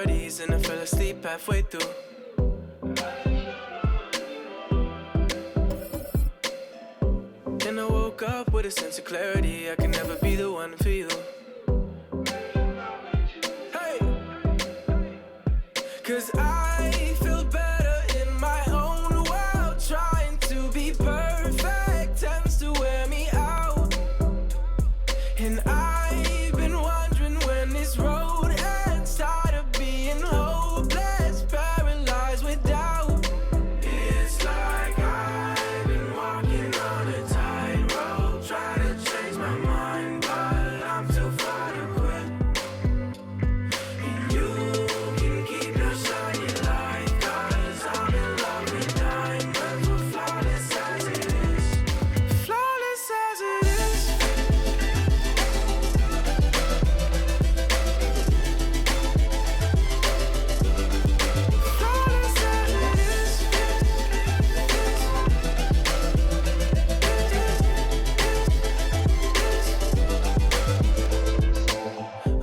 And I fell asleep halfway through. And I woke up with a sense of clarity. I can never be the one for you. Hey, 'cause I feel better in my own world. Trying to be perfect tends to wear me out. And I've been wondering when this road ends. Tired of being hopeless, paralyzed with doubt. It's like I've been walking on a tightrope, trying to change my mind, but I'm too far to quit. And you can keep your shiny light, 'cause I'm in love with diamonds. We're flawless as it is. Flawless as it is. Flawless as it is.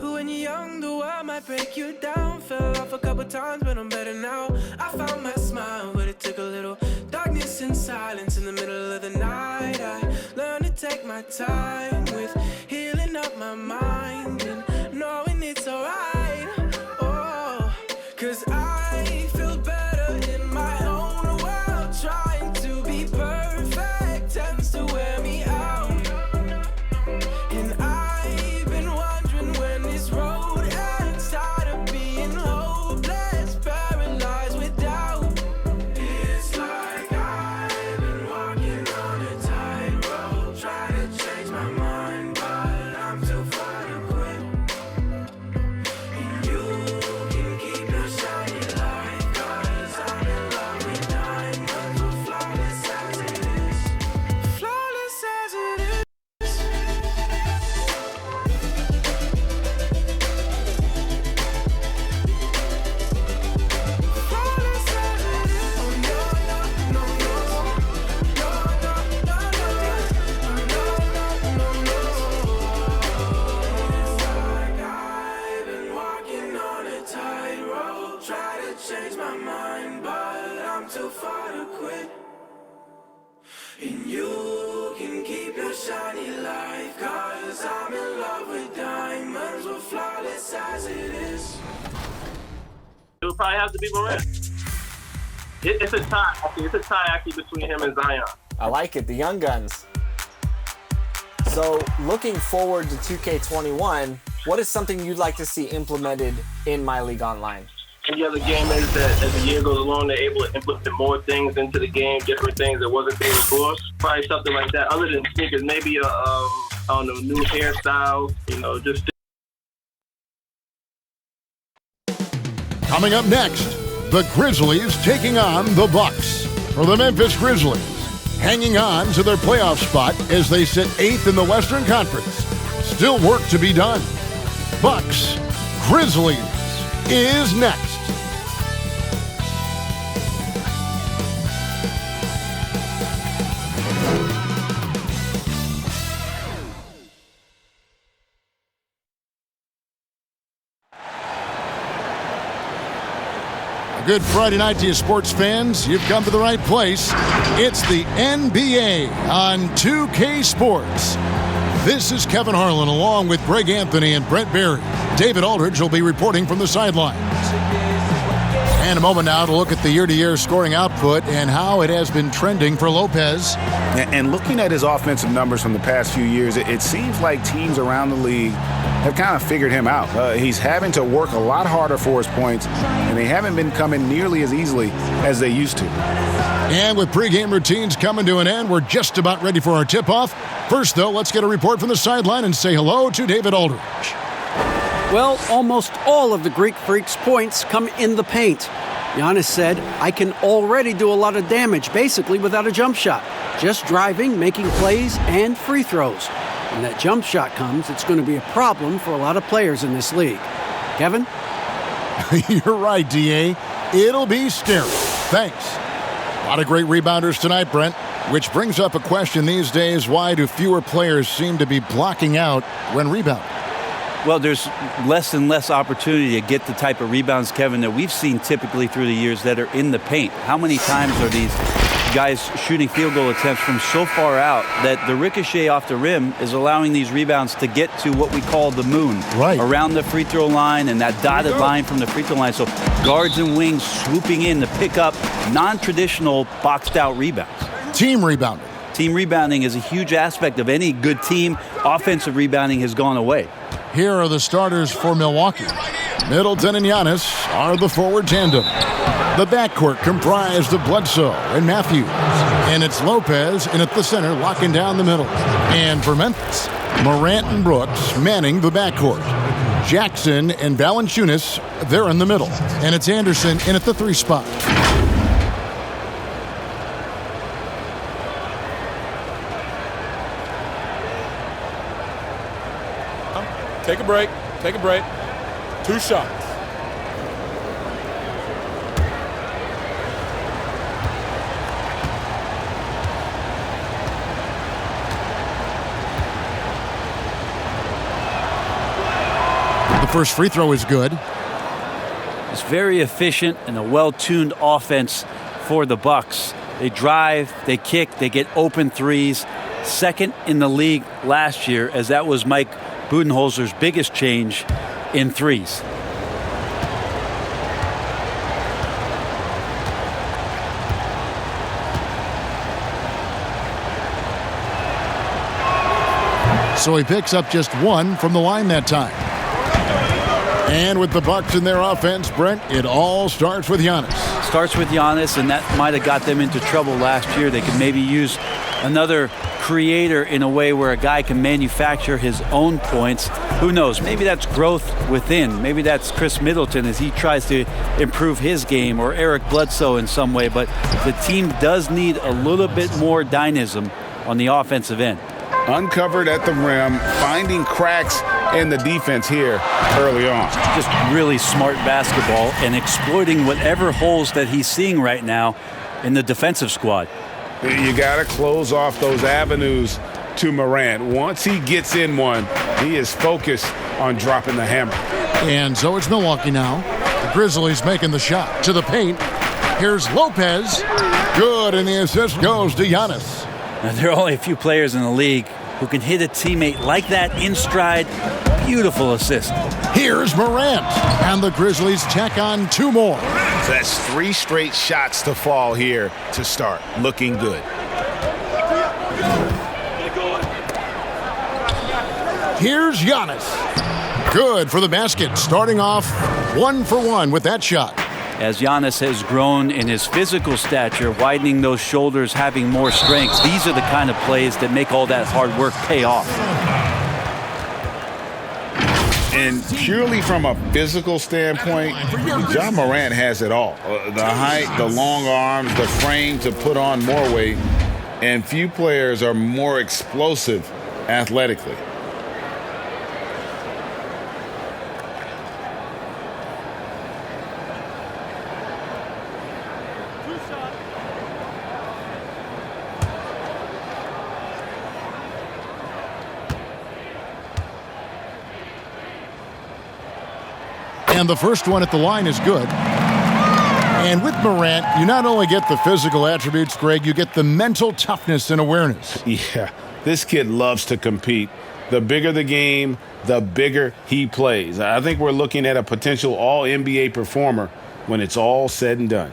When you're young, the world might break you down. Fell off a couple times, but I'm better now. I found my smile, but it took a little darkness and silence in the middle of the night. I learned to take my time with healing up my mind and knowing it's alright. Oh, 'cause I feel better in my own world. Trying to be perfect tends to wear me out. And I've been wondering when this road ends. Tired of being hopeless, paralyzed with doubt. It's like I've been walking on a tightrope, trying to change my mind, but I'm too far to quit. And you can keep your shiny light, 'cause I'm in love with diamonds. We're flawless as it is. Flawless as it is. Flawless as it is. Oh no, no, no, no. No, no, no, no. No, no, no, no. It's like I've been walking on a tightrope, try to change my mind, but I'm too far to quit. And you can keep your shiny light, 'cause I'm in love with diamonds. We're flawless as it is. It would probably have to be Morant. It's a tie. It's a tie actually between him and Zion. I like it, the young guns. So looking forward to 2K21, what is something you'd like to see implemented in My League Online? And the other game is that as the year goes along, they're able to implement more things into the game, different things that wasn't there before. Probably something like that. Other than sneakers, maybe a I don't know, new hairstyle. You know, just. Coming up next, the Grizzlies taking on the Bucks. For the Memphis Grizzlies, hanging on to their playoff spot as they sit 8th in the Western Conference. Still work to be done. Bucks, Grizzlies is next. Good Friday night to you, sports fans. You've come to the right place. It's the NBA on 2K Sports. This is Kevin Harlan along with Greg Anthony and Brent Barry. David Aldridge will be reporting from the sidelines. And a moment now to look at the year-to-year scoring output and how it has been trending for Lopez. And looking at his offensive numbers from the past few years, it seems like teams around the league have kind of figured him out. He's having to work a lot harder for his points, and they haven't been coming nearly as easily as they used to. And with pregame routines coming to an end, we're just about ready for our tip-off. First, though, let's get a report from the sideline and say hello to David Aldridge. Well, almost all of the Greek Freak's points come in the paint. Giannis said, I can already do a lot of damage, basically without a jump shot. Just driving, making plays, and free throws. When that jump shot comes, it's going to be a problem for a lot of players in this league. Kevin? You're right, D.A. It'll be scary. Thanks. A lot of great rebounders tonight, Brent. Which brings up a question these days, why do fewer players seem to be blocking out when rebounding? Well, there's less and less opportunity to get the type of rebounds, Kevin, that we've seen typically through the years that are in the paint. How many times are these guys shooting field goal attempts from so far out that the ricochet off the rim is allowing these rebounds to get to what we call the moon, right around the free throw line and that dotted line from the free throw line. So guards and wings swooping in to pick up non-traditional boxed out rebounds. Team rebounding. Team rebounding is a huge aspect of any good team. Offensive rebounding has gone away. Here are the starters for Milwaukee. Middleton and Giannis are the forward tandem. The backcourt comprised of Bledsoe and Matthews. And it's Lopez in at the center, locking down the middle. And for Memphis, Morant and Brooks manning the backcourt. Jackson and Valanciunas, they're in the middle. And it's Anderson in at the 3 spot. Take a break. Take a break. 2 shots. The first free throw is good. It's very efficient and a well-tuned offense for the Bucks. They drive, they kick, they get open threes. Second in the league last year, as that was Mike Budenholzer's biggest change in threes. So he picks up just 1 from the line that time. And with the Bucks in their offense, Brent, it all starts with Giannis. Starts with Giannis, and that might have got them into trouble last year. They could maybe use another creator in a way where a guy can manufacture his own points. Who knows? Maybe that's growth within. Maybe that's Chris Middleton as he tries to improve his game, or Eric Bledsoe in some way. But the team does need a little bit more dynamism on the offensive end. Uncovered at the rim, finding cracks in the defense here early on. Just really smart basketball and exploiting whatever holes that he's seeing right now in the defensive squad. You got to close off those avenues to Morant. Once he gets in one, he is focused on dropping the hammer. And so it's Milwaukee now. The Grizzlies making the shot to the paint. Here's Lopez. Good, and the assist goes to Giannis. Now, there are only a few players in the league who can hit a teammate like that in stride. Beautiful assist. Here's Morant. And the Grizzlies tack on 2 more. So that's 3 straight shots to fall here to start. Looking good. Here's Giannis. Good for the basket. Starting off 1 for 1 with that shot. As Giannis has grown in his physical stature, widening those shoulders, having more strength, these are the kind of plays that make all that hard work pay off. And purely from a physical standpoint, John Morant has it all. The height, the long arms, the frame to put on more weight, and few players are more explosive athletically. And the first one at the line is good. And with Morant, you not only get the physical attributes, Greg, you get the mental toughness and awareness. Yeah, this kid loves to compete. The bigger the game, the bigger he plays. I think we're looking at a potential all-NBA performer when it's all said and done.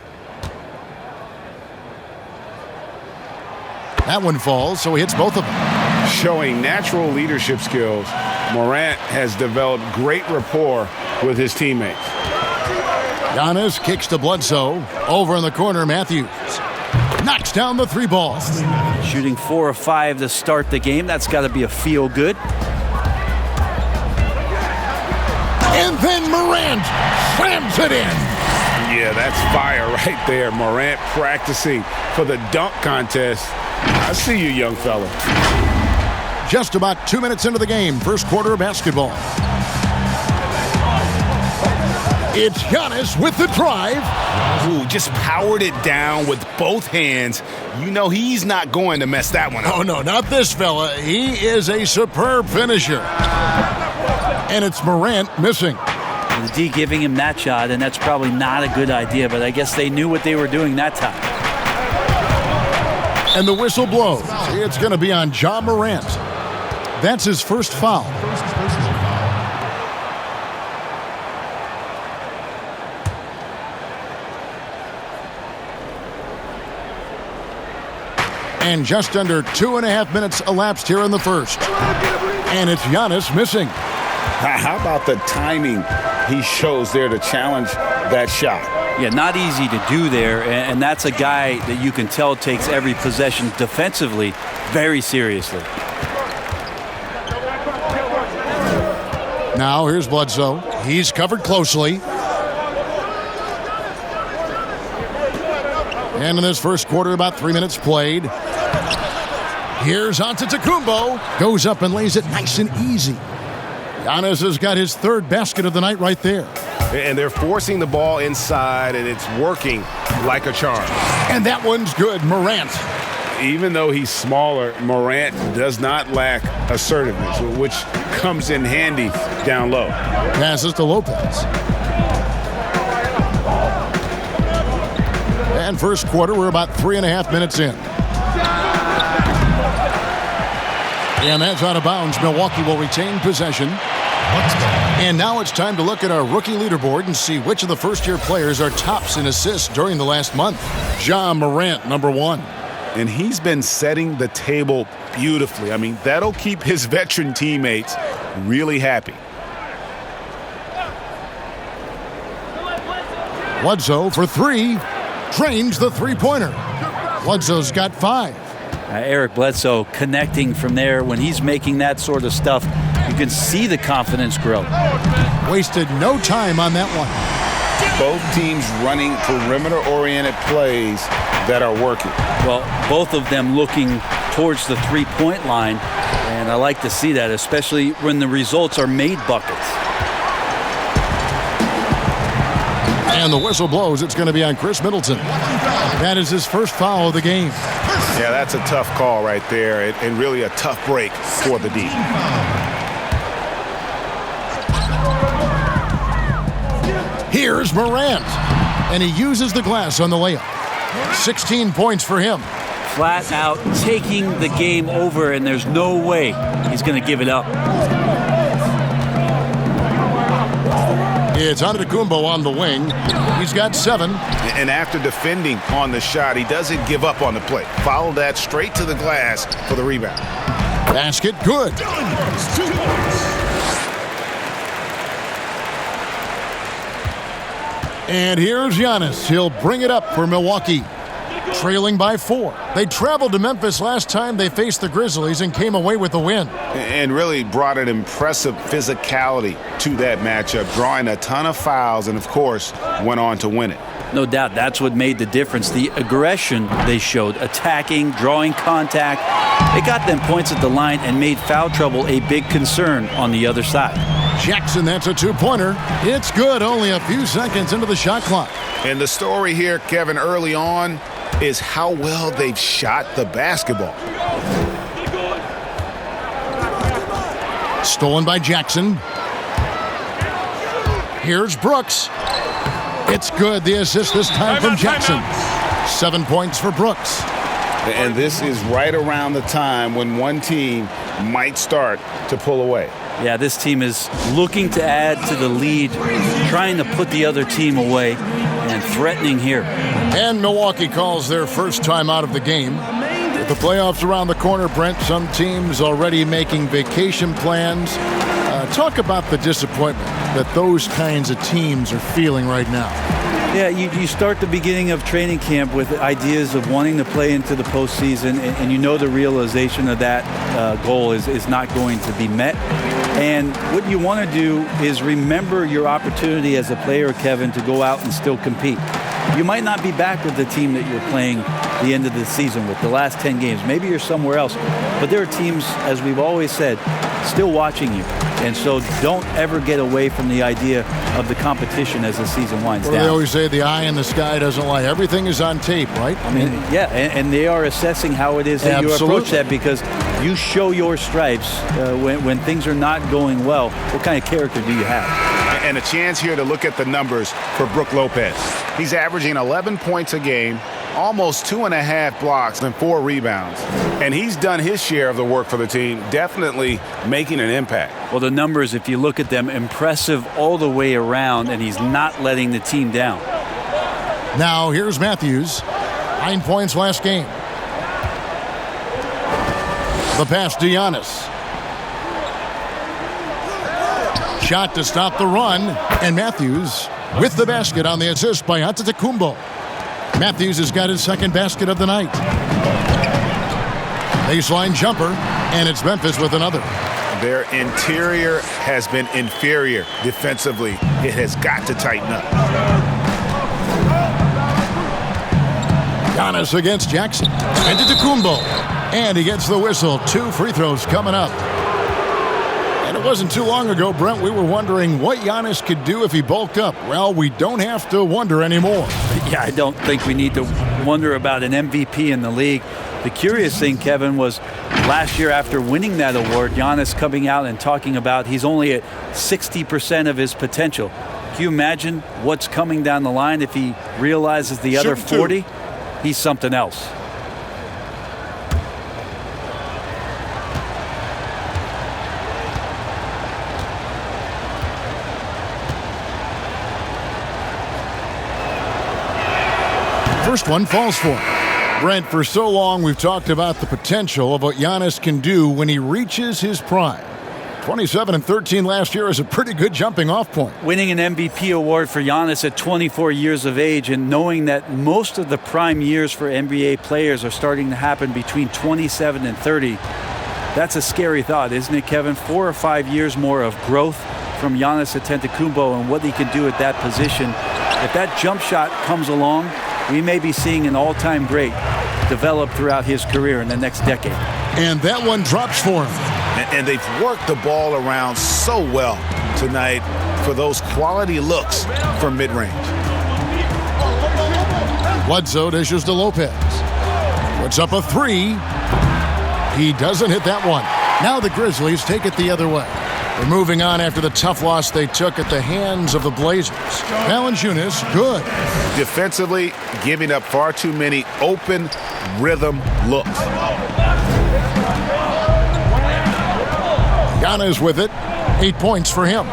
That one falls, so he hits both of them. Showing natural leadership skills, Morant has developed great rapport with his teammates. Giannis kicks to Bledsoe. Over in the corner, Matthews knocks down the 3 ball. Shooting 4 of 5 to start the game. That's got to be a feel good. And then Morant slams it in. Yeah, that's fire right there. Morant practicing for the dunk contest. I see you, young fella. Just about 2 minutes into the game, first quarter of basketball. It's Giannis with the drive. Ooh, just powered it down with both hands. You know he's not going to mess that one up. Oh, no, not this fella. He is a superb finisher. And it's Morant missing. The D giving him that shot, and that's probably not a good idea, but I guess they knew what they were doing that time. And the whistle blows. It's going to be on Ja Morant. That's his first foul. And just under 2.5 minutes elapsed here in the first. And it's Giannis missing. How about the timing he shows there to challenge that shot? Yeah, not easy to do there, and that's a guy that you can tell takes every possession defensively very seriously. Now here's Bledsoe. He's covered closely. And in this first quarter, about 3 minutes played. Here's Antetokounmpo. Goes up and lays it nice and easy. Giannis has got his third basket of the night right there. And they're forcing the ball inside, and it's working like a charm. And that one's good. Morant. Even though he's smaller, Morant does not lack assertiveness, which comes in handy down low. Passes to Lopez. And first quarter, we're about 3.5 minutes in. And that's out of bounds. Milwaukee will retain possession. And now it's time to look at our rookie leaderboard and see which of the first-year players are tops in assists during the last month. Ja Morant, number 1. And he's been setting the table beautifully. I mean, that'll keep his veteran teammates really happy. Bledsoe for 3. Drains the three-pointer. Bledsoe's got 5. Eric Bledsoe connecting from there. When he's making that sort of stuff, you can see the confidence grow. Wasted no time on that one. Both teams running perimeter-oriented plays that are working. Well, both of them looking towards the three-point line, and I like to see that, especially when the results are made buckets. And the whistle blows. It's going to be on Chris Middleton. That is his first foul of the game. Yeah, that's a tough call right there, and really a tough break for the D. Here's Morant, and he uses the glass on the layup. 16 points for him. Flat out taking the game over, and there's no way he's going to give it up. It's Antetokounmpo on the wing. He's got 7. And after defending on the shot, he doesn't give up on the play. Follow that straight to the glass for the rebound. Basket good. And here's Giannis. He'll bring it up for Milwaukee. Trailing by 4. They traveled to Memphis last time they faced the Grizzlies and came away with the win. And really brought an impressive physicality to that matchup, drawing a ton of fouls and, of course, went on to win it. No doubt that's what made the difference. The aggression they showed, attacking, drawing contact. It got them points at the line and made foul trouble a big concern on the other side. Jackson, that's a 2-pointer. It's good, only a few seconds into the shot clock. And the story here, Kevin, early on is how well they've shot the basketball. Stolen by Jackson. Here's Brooks. It's good. The assist this time from Jackson. 7 points for Brooks. And this is right around the time when one team might start to pull away. Yeah, this team is looking to add to the lead, trying to put the other team away, and threatening here. And Milwaukee calls their first time out of the game. With the playoffs around the corner, Brent, some teams already making vacation plans. Talk about the disappointment that those kinds of teams are feeling right now. Yeah, you start the beginning of training camp with ideas of wanting to play into the postseason, and you know the realization of that goal is not going to be met. And what you want to do is remember your opportunity as a player, Kevin, to go out and still compete. You might not be back with the team that you're playing the end of the season with, the last 10 games. Maybe you're somewhere else. But there are teams, as we've always said, still watching you. And so don't ever get away from the idea of the competition as the season winds down. They always say the eye in the sky doesn't lie. Everything is on tape, right? I mean, yeah, and they are assessing how it is that you approach that, because you show your stripes when things are not going well. What kind of character do you have? And a chance here to look at the numbers for Brook Lopez. He's averaging 11 points a game, almost 2.5 blocks and 4 rebounds. And he's done his share of the work for the team, definitely making an impact. Well, the numbers, if you look at them, impressive all the way around, and he's not letting the team down. Now, here's Matthews. 9 points last game. The pass to Giannis. Shot to stop the run, and Matthews with the basket on the assist by Antetokounmpo. Matthews has got his second basket of the night. Baseline jumper, and it's Memphis with another. Their interior has been inferior defensively. It has got to tighten up. Giannis against Jackson. Antetokounmpo, and he gets the whistle. 2 free throws coming up. And it wasn't too long ago, Brent, we were wondering what Giannis could do if he bulked up. Well, we don't have to wonder anymore. Yeah, I don't think we need to wonder about an MVP in the league. The curious thing, Kevin, was last year after winning that award, Giannis coming out and talking about he's only at 60% of his potential. Can you imagine what's coming down the line if he realizes the other 40? He's something else. First one falls for him. Brent, for so long we've talked about the potential of what Giannis can do when he reaches his prime. 27 and 13 last year is a pretty good jumping off point. Winning an MVP award for Giannis at 24 years of age, and knowing that most of the prime years for NBA players are starting to happen between 27 and 30, that's a scary thought, isn't it, Kevin? 4 or 5 years more of growth from Giannis Antetokounmpo and what he can do at that position. If that jump shot comes along, we may be seeing an all-time great develop throughout his career in the next decade. And that one drops for him. And they've worked the ball around so well tonight for those quality looks from mid-range. Bledsoe dishes to Lopez. Puts up a 3. He doesn't hit that one. Now the Grizzlies take it the other way. They're moving on after the tough loss they took at the hands of the Blazers. Valanciunas, good. Defensively, giving up far too many open rhythm looks. Giannis with it. 8 points for him.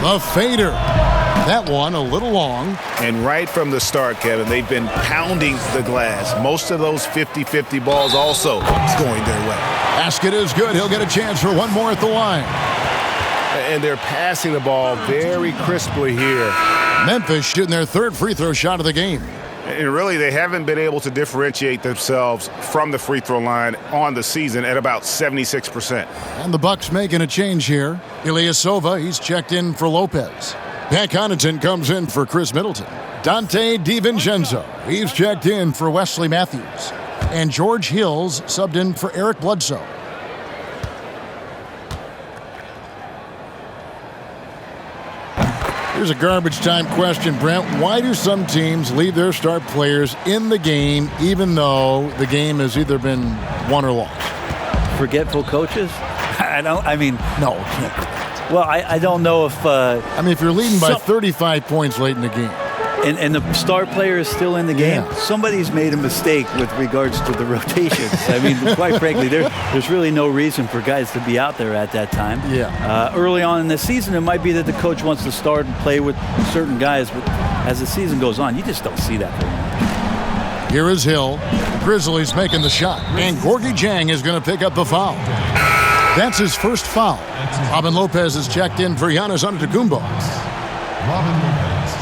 The fader. That one a little long. And right from the start, Kevin, they've been pounding the glass. Most of those 50-50 balls also going their way. Basket is good. He'll get a chance for one more at the line. And they're passing the ball very crisply here. Memphis shooting their 3rd free throw shot of the game. And really, they haven't been able to differentiate themselves from the free throw line on the season at about 76%. And the Bucks making a change here. Ilyasova, he's checked in for Lopez. Pat Connaughton comes in for Chris Middleton. Dante DiVincenzo, he's checked in for Wesley Matthews. And George Hills subbed in for Eric Bledsoe. Here's a garbage time question, Brent. Why do some teams leave their star players in the game even though the game has either been won or lost? Forgetful coaches? No, can't. Well, I don't know if... if you're leading by 35 points late in the game. And the star player is still in the game, somebody's made a mistake with regards to the rotations. I mean, quite frankly, there's really no reason for guys to be out there at that time. Early on in the season, it might be that the coach wants to start and play with certain guys, but as the season goes on, you just don't see that very much. Here is Hill. Grizzlies making the shot. And Gorgie Jang is going to pick up the foul. That's his first foul. Robin Lopez is checked in for Giannis Antetokounmpo. Robin Lopez.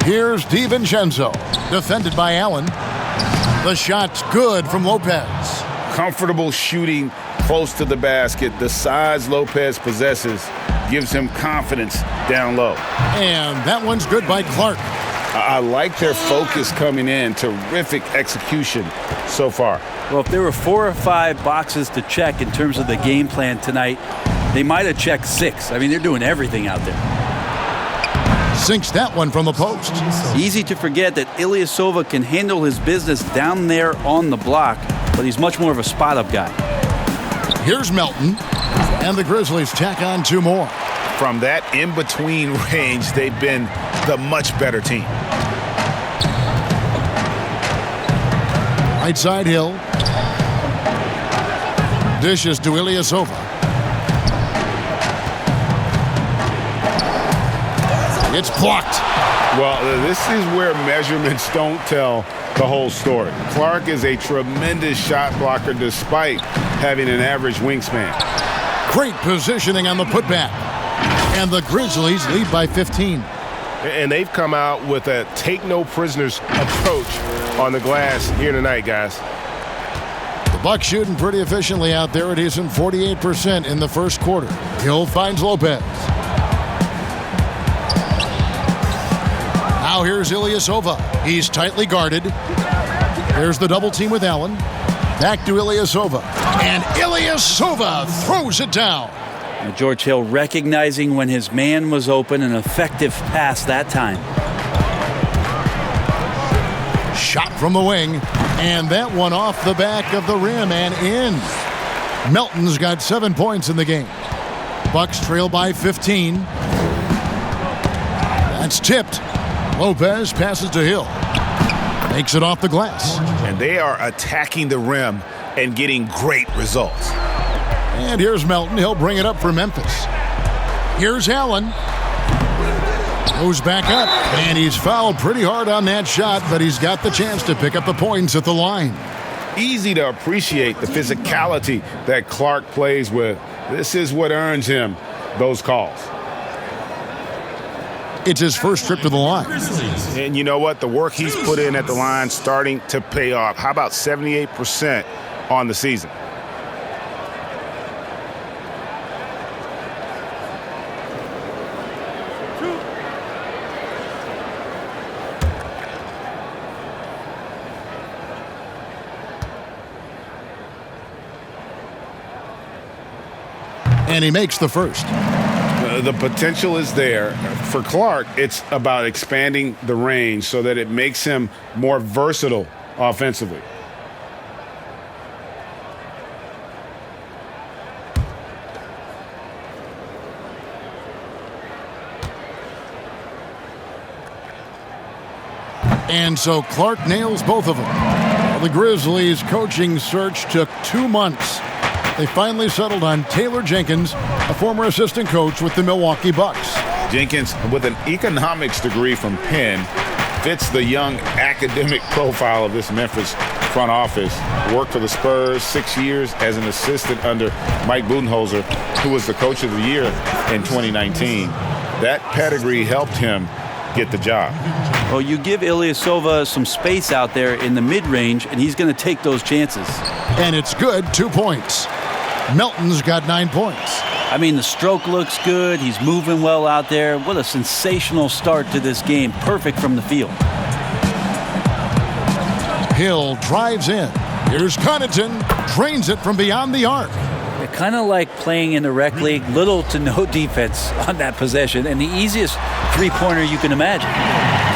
Here's DiVincenzo, defended by Allen. The shot's good from Lopez. Comfortable shooting close to the basket. The size Lopez possesses gives him confidence down low. And that one's good by Clark. I like their focus coming in. Terrific execution so far. Well, if there were 4 or 5 boxes to check in terms of the game plan tonight, they might have checked 6. I mean, they're doing everything out there. Sinks that one from the post. Easy to forget that Ilyasova can handle his business down there on the block, but he's much more of a spot-up guy. Here's Melton, and the Grizzlies tack on 2 more. From that in-between range, they've been the much better team. Right side Hill. Dishes to Ilyasova. It's blocked. Well, this is where measurements don't tell the whole story. Clark is a tremendous shot blocker despite having an average wingspan. Great positioning on the putback. And the Grizzlies lead by 15. And they've come out with a take-no-prisoners approach on the glass here tonight, guys. The Bucks shooting pretty efficiently out there. It is in 48% in the first quarter. Hill finds Lopez. Now here's Ilyasova. He's tightly guarded. There's the double team with Allen. Back to Ilyasova. And Ilyasova throws it down. And George Hill recognizing when his man was open, an effective pass that time. Shot from the wing. And that one off the back of the rim and in. Melton's got 7 points in the game. Bucks trail by 15. That's tipped. Lopez passes to Hill. Makes it off the glass. And they are attacking the rim and getting great results. And here's Melton. He'll bring it up for Memphis. Here's Allen. Goes back up. And he's fouled pretty hard on that shot, but he's got the chance to pick up the points at the line. Easy to appreciate the physicality that Clark plays with. This is what earns him those calls. It's his first trip to the line. And you know what? The work he's put in at the line starting to pay off. How about 78% on the season? And he makes the first. The potential is there. For Clark, it's about expanding the range so that it makes him more versatile offensively. And so Clark nails both of them. Well, the Grizzlies' coaching search took 2 months. They finally settled on Taylor Jenkins, a former assistant coach with the Milwaukee Bucks. Jenkins, with an economics degree from Penn, fits the young academic profile of this Memphis front office. Worked for the Spurs 6 years as an assistant under Mike Budenholzer, who was the coach of the year in 2019. That pedigree helped him get the job. Well, you give Ilyasova some space out there in the mid-range, and he's going to take those chances. And it's good, 2 points. Melton's got 9 points. I mean, the stroke looks good. He's moving well out there. What a sensational start to this game. Perfect from the field. Hill drives in. Here's Connaughton. Drains it from beyond the arc. They're kind of like playing in the rec league. Little to no defense on that possession. And the easiest three-pointer you can imagine.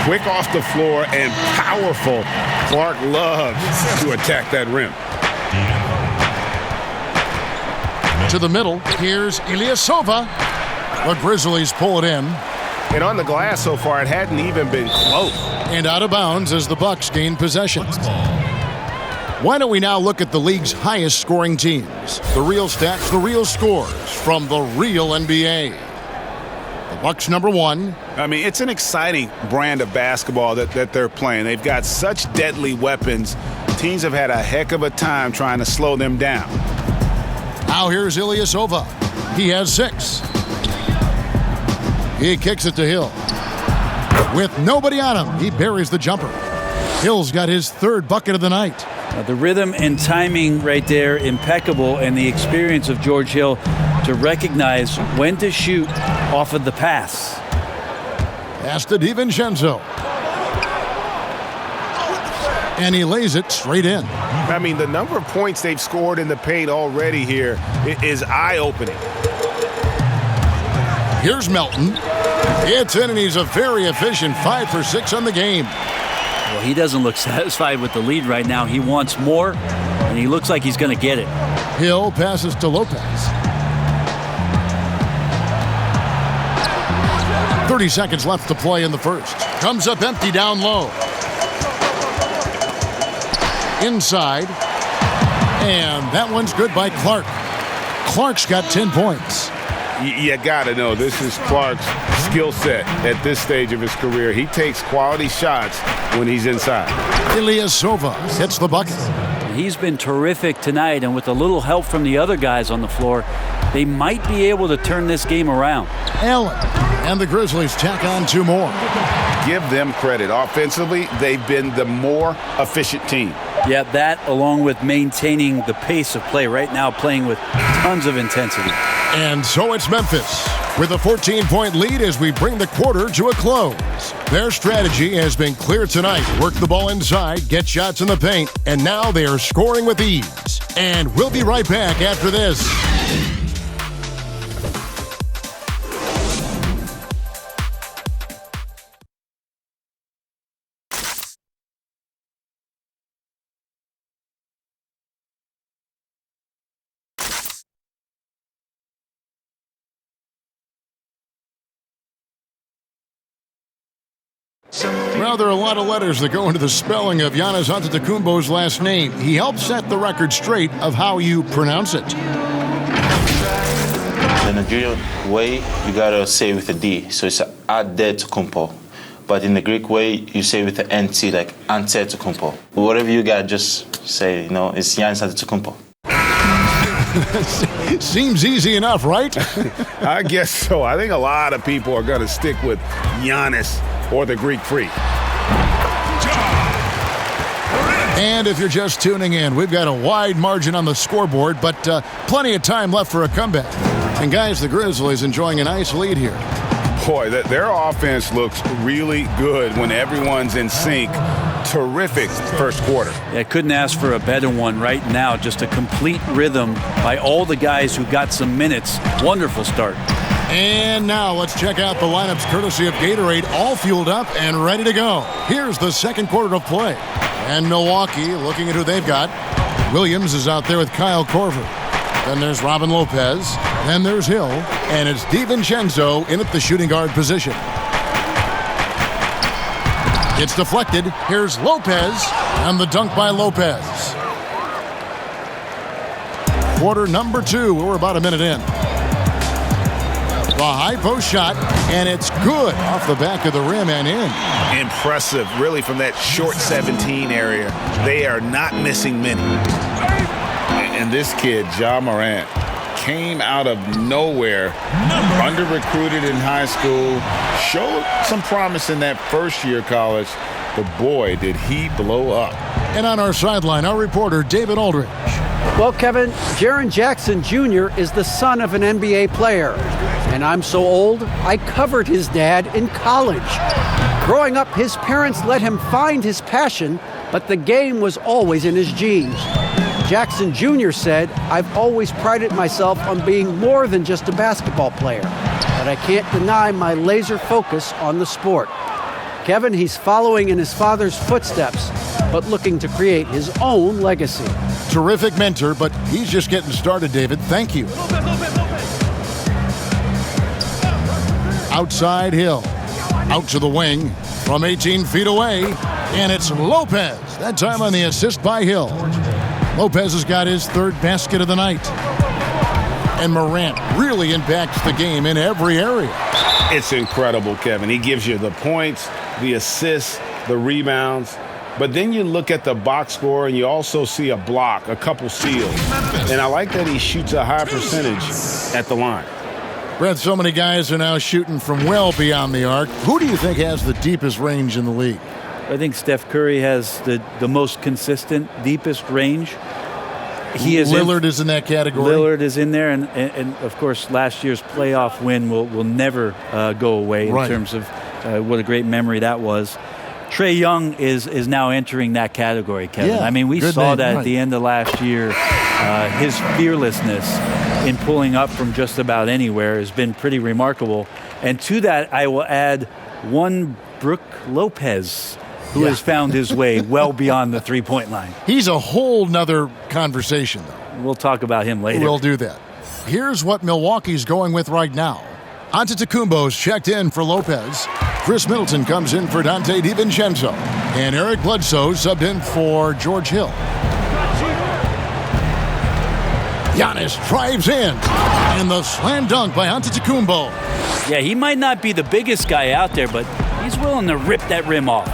Quick off the floor and powerful. Clark loves to attack that rim. To the middle, here's Ilyasova. The Grizzlies pull it in. And on the glass so far, it hadn't even been close. And out of bounds as the Bucks gain possession. Why don't we now look at the league's highest scoring teams? The real stats, the real scores from the real NBA. The Bucks #1. I mean, it's an exciting brand of basketball that they're playing. They've got such deadly weapons. Teams have had a heck of a time trying to slow them down. Now here's Ilyasova. He has 6. He kicks it to Hill. With nobody on him, he buries the jumper. Hill's got his third bucket of the night. The rhythm and timing right there, impeccable, and the experience of George Hill to recognize when to shoot off of the pass. Pass to DiVincenzo. And he lays it straight in. I mean, the number of points they've scored in the paint already here is eye-opening. Here's Melton. It's in, and he's a very efficient 5 for 6 on the game. Well, he doesn't look satisfied with the lead right now. He wants more, and he looks like he's going to get it. Hill passes to Lopez. 30 seconds left to play in the first. Comes up empty down low. Inside. And that one's good by Clark. Clark's got 10 points. You got to know, this is Clark's skill set at this stage of his career. He takes quality shots when he's inside. Ilyasova hits the bucket. He's been terrific tonight, and with a little help from the other guys on the floor, they might be able to turn this game around. Allen and the Grizzlies tack on 2 more. Give them credit. Offensively, they've been the more efficient team. Yeah, that along with maintaining the pace of play right now, playing with tons of intensity. And so it's Memphis with a 14-point lead as we bring the quarter to a close. Their strategy has been clear tonight. Work the ball inside, get shots in the paint, and now they are scoring with ease. And we'll be right back after this. Well, there are a lot of letters that go into the spelling of Giannis Antetokounmpo's last name. He helped set the record straight of how you pronounce it. The Nigerian way, you gotta say with a D, so it's Antetokounmpo. But in the Greek way, you say with the NT, like Antetokounmpo. Whatever you got, just say, it's Giannis Antetokounmpo. Seems easy enough, right? I guess so. I think a lot of people are going to stick with Giannis or the Greek Freak. And if you're just tuning in, we've got a wide margin on the scoreboard, but plenty of time left for a comeback. And guys, the Grizzlies enjoying a nice lead here. Boy, their offense looks really good when everyone's in sync. Terrific first quarter. Yeah, couldn't ask for a better one right now. Just a complete rhythm by all the guys who got some minutes. Wonderful start. And now let's check out the lineups courtesy of Gatorade, all fueled up and ready to go. Here's the second quarter of play. And Milwaukee looking at who they've got. Williams is out there with Kyle Korver. Then there's Robin Lopez. Then there's Hill. And it's DiVincenzo in at the shooting guard position. It's deflected. Here's Lopez. And the dunk by Lopez. Quarter number 2. We're about a minute in. The high post shot, and it's good off the back of the rim and in. Impressive, really, from that short 17 area. They are not missing many. And this kid, Morant, came out of nowhere, under-recruited in high school, showed some promise in that first year of college, but boy, did he blow up. And on our sideline, our reporter, David Aldridge. Well, Kevin, Jaren Jackson Jr. is the son of an NBA player. And I'm so old, I covered his dad in college. Growing up, his parents let him find his passion, but the game was always in his genes. Jackson Jr. said, "I've always prided myself on being more than just a basketball player, but I can't deny my laser focus on the sport." Kevin, he's following in his father's footsteps, but looking to create his own legacy. Terrific mentor, but he's just getting started, David. Thank you. Outside Hill. Out to the wing from 18 feet away. And it's Lopez. That time on the assist by Hill. Lopez has got his third basket of the night. And Morant really impacts the game in every area. It's incredible, Kevin. He gives you the points, the assists, the rebounds. But then you look at the box score and you also see a block, a couple steals. And I like that he shoots a high percentage at the line. Brett, so many guys are now shooting from well beyond the arc. Who do you think has the deepest range in the league? I think Steph Curry has the most consistent, deepest range. Lillard is in that category. Lillard is in there, and of course, last year's playoff win will never go away in terms of what a great memory that was. Trae Young is now entering that category, Kevin. Yeah, I mean, we saw that at the end of last year. His fearlessness in pulling up from just about anywhere has been pretty remarkable. And to that, I will add one Brook Lopez, who has found his way well beyond the three-point line. He's a whole nother conversation, though. We'll talk about him later. We'll do that. Here's what Milwaukee's going with right now. Antetokounmpo's checked in for Lopez. Chris Middleton comes in for Dante DiVincenzo. And Eric Bledsoe subbed in for George Hill. Giannis drives in. And the slam dunk by Antetokounmpo. Yeah, he might not be the biggest guy out there, but he's willing to rip that rim off.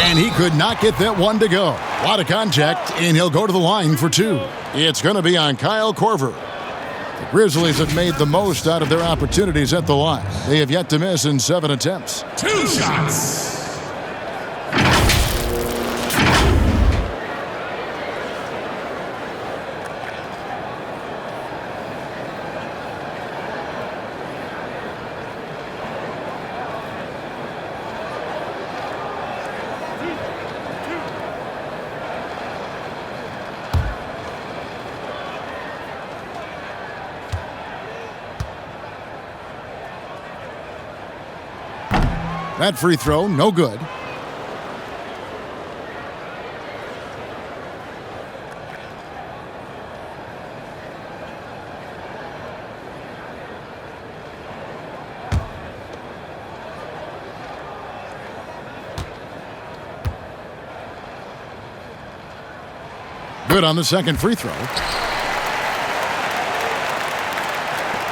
And he could not get that one to go. A lot of contact, and he'll go to the line for two. It's going to be on Kyle Korver. The Grizzlies have made the most out of their opportunities at the line. They have yet to miss in 7 attempts. 2 shots. That free throw, no good. Good on the second free throw.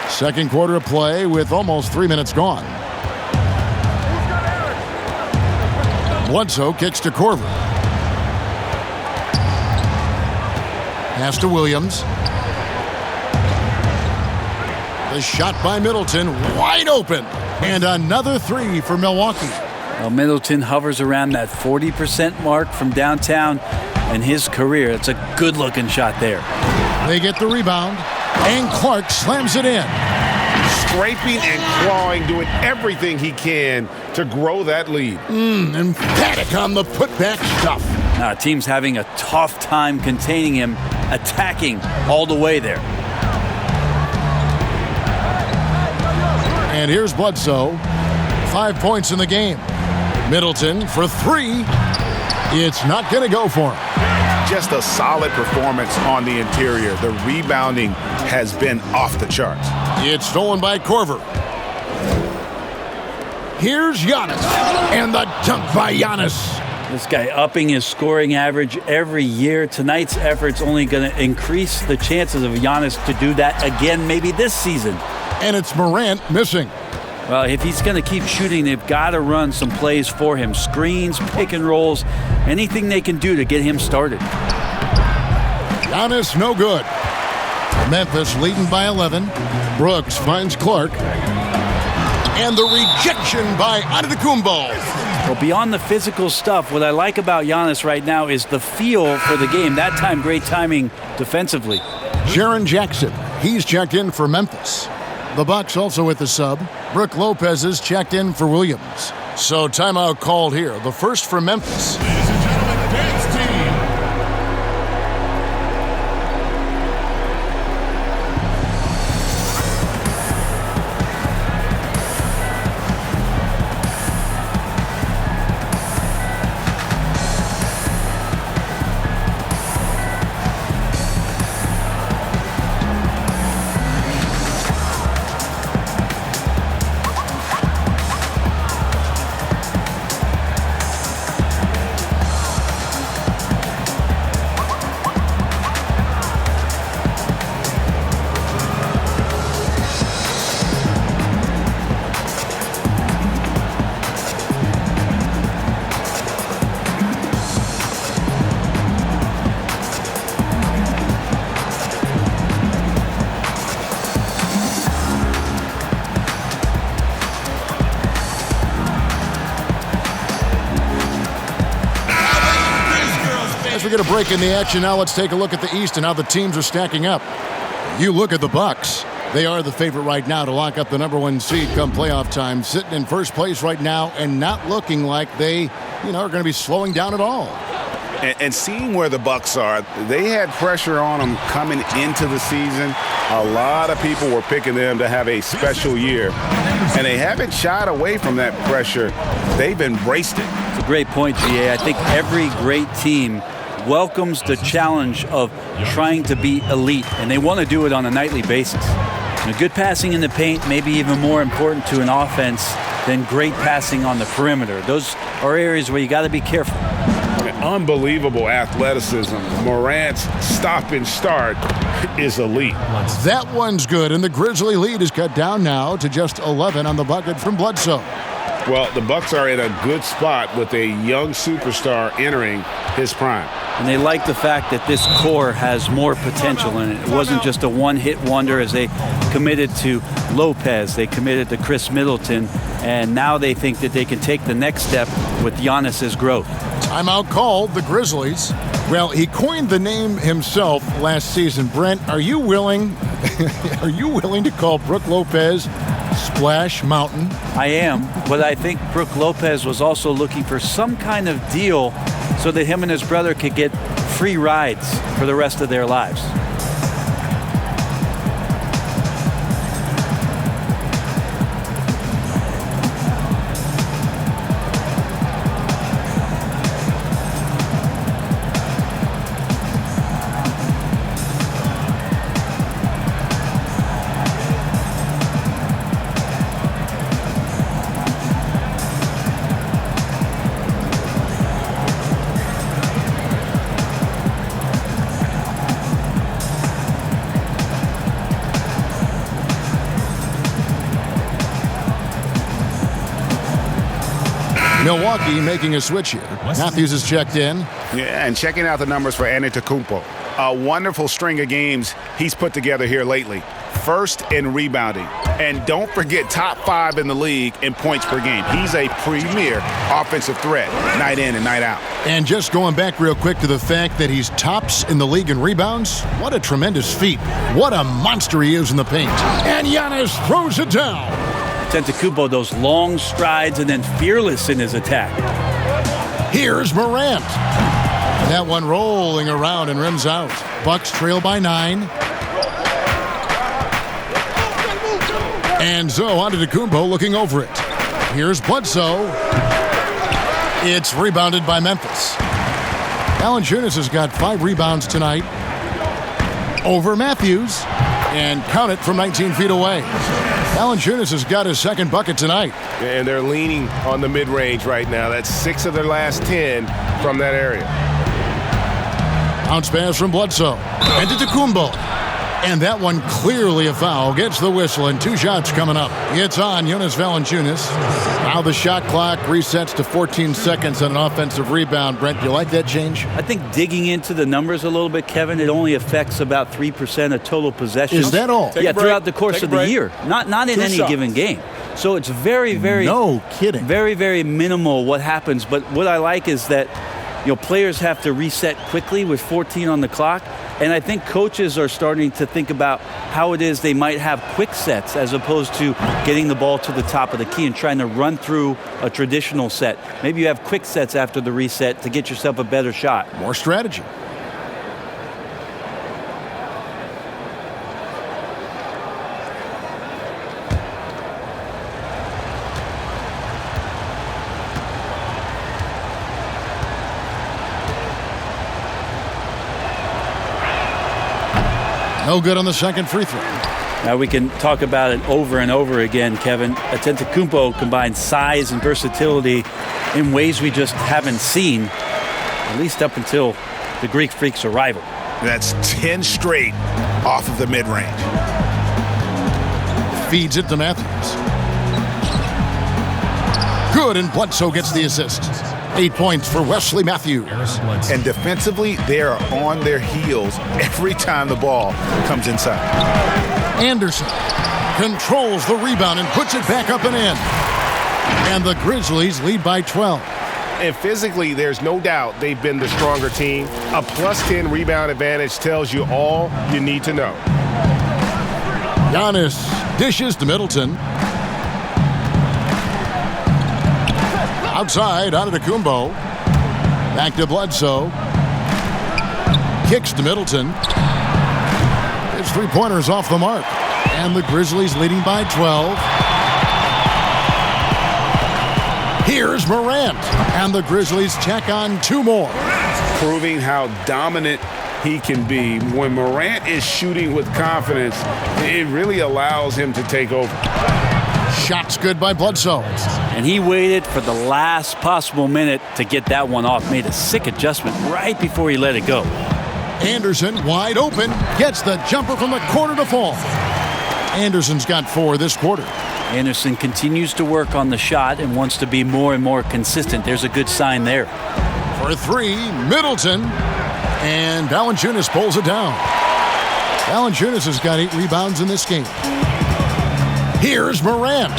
Second quarter of play with almost 3 minutes gone. Bledsoe kicks to Korver. Pass to Williams. The shot by Middleton, wide open. And another three for Milwaukee. Well, Middleton hovers around that 40% mark from downtown in his career. It's a good-looking shot there. They get the rebound, and Clark slams it in. Scraping and clawing, doing everything he can to grow that lead. Emphatic on the putback stuff. Now, team's having a tough time containing him, attacking all the way there. And here's Bledsoe. 5 points in the game. Middleton for three. It's not going to go for him. Just a solid performance on the interior. The rebounding has been off the charts. It's stolen by Korver. Here's Giannis. And the dunk by Giannis. This guy upping his scoring average every year. Tonight's effort's only going to increase the chances of Giannis to do that again, maybe this season. And it's Morant missing. Well, if he's going to keep shooting, they've got to run some plays for him. Screens, pick and rolls, anything they can do to get him started. Giannis, no good. Memphis leading by 11. Brooks finds Clark. And the rejection by Antetokounmpo. Well, beyond the physical stuff, what I like about Giannis right now is the feel for the game. That time, great timing defensively. Jaren Jackson, he's checked in for Memphis. The Bucks also with the sub. Brook Lopez is checked in for Williams. So timeout called here. The first for Memphis. Ladies and gentlemen, the dance team. we get a break in the action now, let's take a look at the East and how the teams are stacking up. You look at the Bucks. They are the favorite right now to lock up the number 1 seed come playoff time, sitting in first place right now and not looking like they, are going to be slowing down at all. And seeing where the Bucks are, they had pressure on them coming into the season. A lot of people were picking them to have a special year, and they haven't shied away from that pressure. They've embraced it. It's a great point, GA. I think every great team welcomes the challenge of trying to be elite, and they want to do it on a nightly basis. Good passing in the paint may be even more important to an offense than great passing on the perimeter. Those are areas where you got to be careful. Unbelievable athleticism. Morant's stop and start is elite. That one's good, and the Grizzly lead is cut down now to just 11 on the bucket from Bledsoe. Well, the Bucks are in a good spot with a young superstar entering his prime. And they like the fact that this core has more potential in it. It wasn't just a one-hit wonder as they committed to Lopez. They committed to Chris Middleton. And now they think that they can take the next step with Giannis's growth. Timeout called the Grizzlies. Well, he coined the name himself last season. Brent, are you willing to call Brook Lopez Splash Mountain? I am, but I think Brook Lopez was also looking for some kind of deal so that him and his brother could get free rides for the rest of their lives. Milwaukee making a switch here. Matthews is checked in. Yeah, and checking out the numbers for Antetokounmpo. A wonderful string of games he's put together here lately. First in rebounding. And don't forget, top 5 in the league in points per game. He's a premier offensive threat, night in and night out. And just going back real quick to the fact that he's tops in the league in rebounds, what a tremendous feat. What a monster he is in the paint. And Giannis throws it down. Antetokounmpo, those long strides and then fearless in his attack. Here's Morant. That one rolling around and rims out. Bucks trail by 9. And so Antetokounmpo looking over it. Here's Bledsoe. It's rebounded by Memphis. Valanciunas has got 5 rebounds tonight over Matthews. And count it from 19 feet away. Valanciunas has got his second bucket tonight. And they're leaning on the mid-range right now. That's 6 of their last 10 from that area. Bounce pass from Bledsoe. And to Antetokounmpo. And that one clearly a foul. Gets the whistle and 2 shots coming up. It's on Jonas Valanciunas. Now the shot clock resets to 14 seconds on an offensive rebound. Brent, do you like that change? I think digging into the numbers a little bit, Kevin, it only affects about 3% of total possessions. Is that all? Yeah, throughout the course of the year. Not in any given game. So it's very, very... No kidding. Very, very minimal what happens. But what I like is that players have to reset quickly with 14 on the clock. And I think coaches are starting to think about how it is they might have quick sets as opposed to getting the ball to the top of the key and trying to run through a traditional set. Maybe you have quick sets after the reset to get yourself a better shot. More strategy. No good on the second free throw. Now we can talk about it over and over again, Kevin. Antetokounmpo combines size and versatility in ways we just haven't seen, at least up until the Greek Freak's arrival. That's 10 straight off of the mid-range. Feeds it to Matthews. Good, and Bledsoe gets the assist. 8 points for Wesley Matthews. And defensively, they are on their heels every time the ball comes inside. Anderson controls the rebound and puts it back up and in. And the Grizzlies lead by 12. And physically, there's no doubt they've been the stronger team. A +10 rebound advantage tells you all you need to know. Giannis dishes to Middleton. Outside, Antetokounmpo. Back to Bledsoe. Kicks to Middleton. His three-pointers off the mark. And the Grizzlies leading by 12. Here's Morant. And the Grizzlies check on 2 more. Proving how dominant he can be. When Morant is shooting with confidence, it really allows him to take over. Shots good by Bledsoe. And he waited for the last possible minute to get that one off. Made a sick adjustment right before he let it go. Anderson wide open. Gets the jumper from the corner to fall. Anderson's got 4 this quarter. Anderson continues to work on the shot and wants to be more and more consistent. There's a good sign there. For 3, Middleton. And Valanciunas pulls it down. Valanciunas has got 8 rebounds in this game. Here's Morant.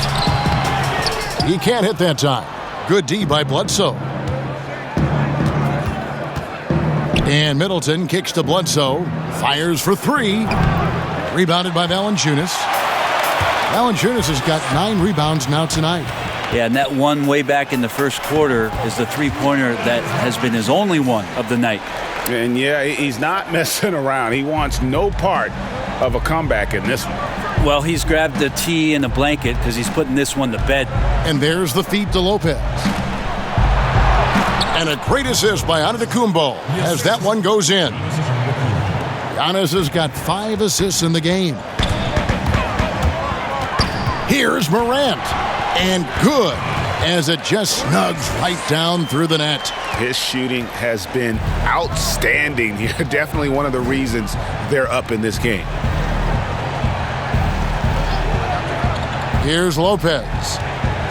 He can't hit that time. Good D by Bledsoe. And Middleton kicks to Bledsoe. Fires for 3. Rebounded by Valanciunas. Valanciunas has got 9 rebounds now tonight. Yeah, and that one way back in the first quarter is the three-pointer that has been his only one of the night. And yeah, he's not messing around. He wants no part of a comeback in this one. Well, he's grabbed the tee and a blanket because he's putting this one to bed. And there's the feed to Lopez. And a great assist by Antetokounmpo as that one goes in. Giannis has got 5 assists in the game. Here's Morant. And good as it just snugs right down through the net. His shooting has been outstanding. Definitely one of the reasons they're up in this game. Here's Lopez.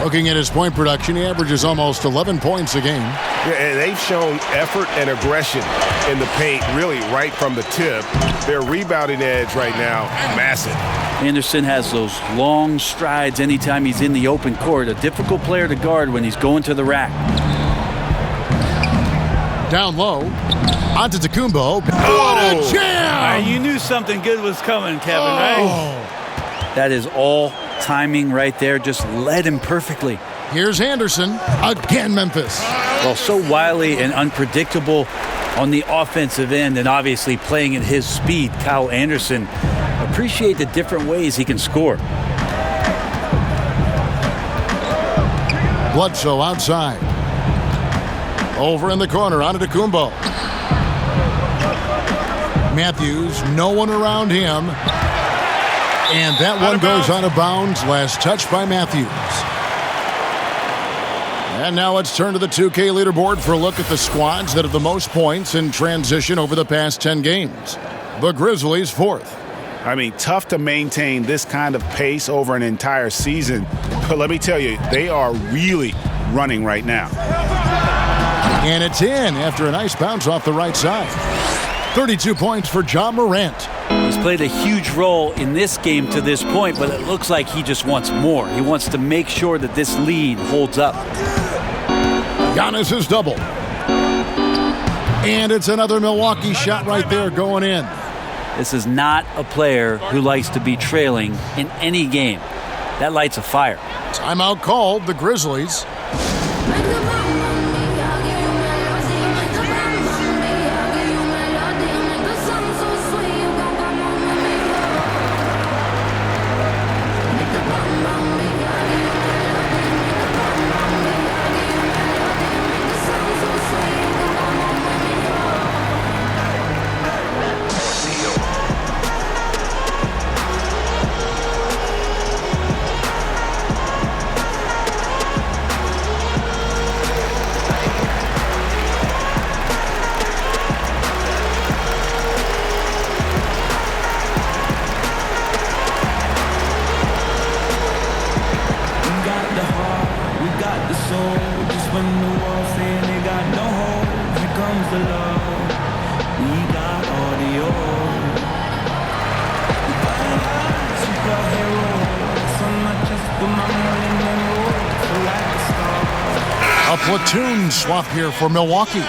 Looking at his point production, he averages almost 11 points a game. Yeah, and they've shown effort and aggression in the paint really right from the tip. Their rebounding edge right now, massive. Anderson has those long strides anytime he's in the open court. A difficult player to guard when he's going to the rack. Down low. Antetokounmpo. What a jam! You knew something good was coming, Kevin, right? That is all timing right there. Just led him perfectly. Here's Anderson. Again, Memphis. Well, so wily and unpredictable on the offensive end, and obviously playing at his speed. Kyle Anderson, appreciate the different ways he can score. Bledsoe outside. Over in the corner, Antetokounmpo. Matthews, no one around him. And that one goes out of bounds. Last touch by Matthews. And now let's turn to the 2K leaderboard for a look at the squads that have the most points in transition over the past 10 games. The Grizzlies 4th. I mean, tough to maintain this kind of pace over an entire season. But let me tell you, they are really running right now. And it's in after a nice bounce off the right side. 32 points for Ja Morant. He's played a huge role in this game to this point, but it looks like he just wants more. He wants to make sure that this lead holds up. Giannis is double. And it's another Milwaukee shot right there going in. This is not a player who likes to be trailing in any game. That lights a fire. Timeout called, the Grizzlies. A platoon swap here for Milwaukee.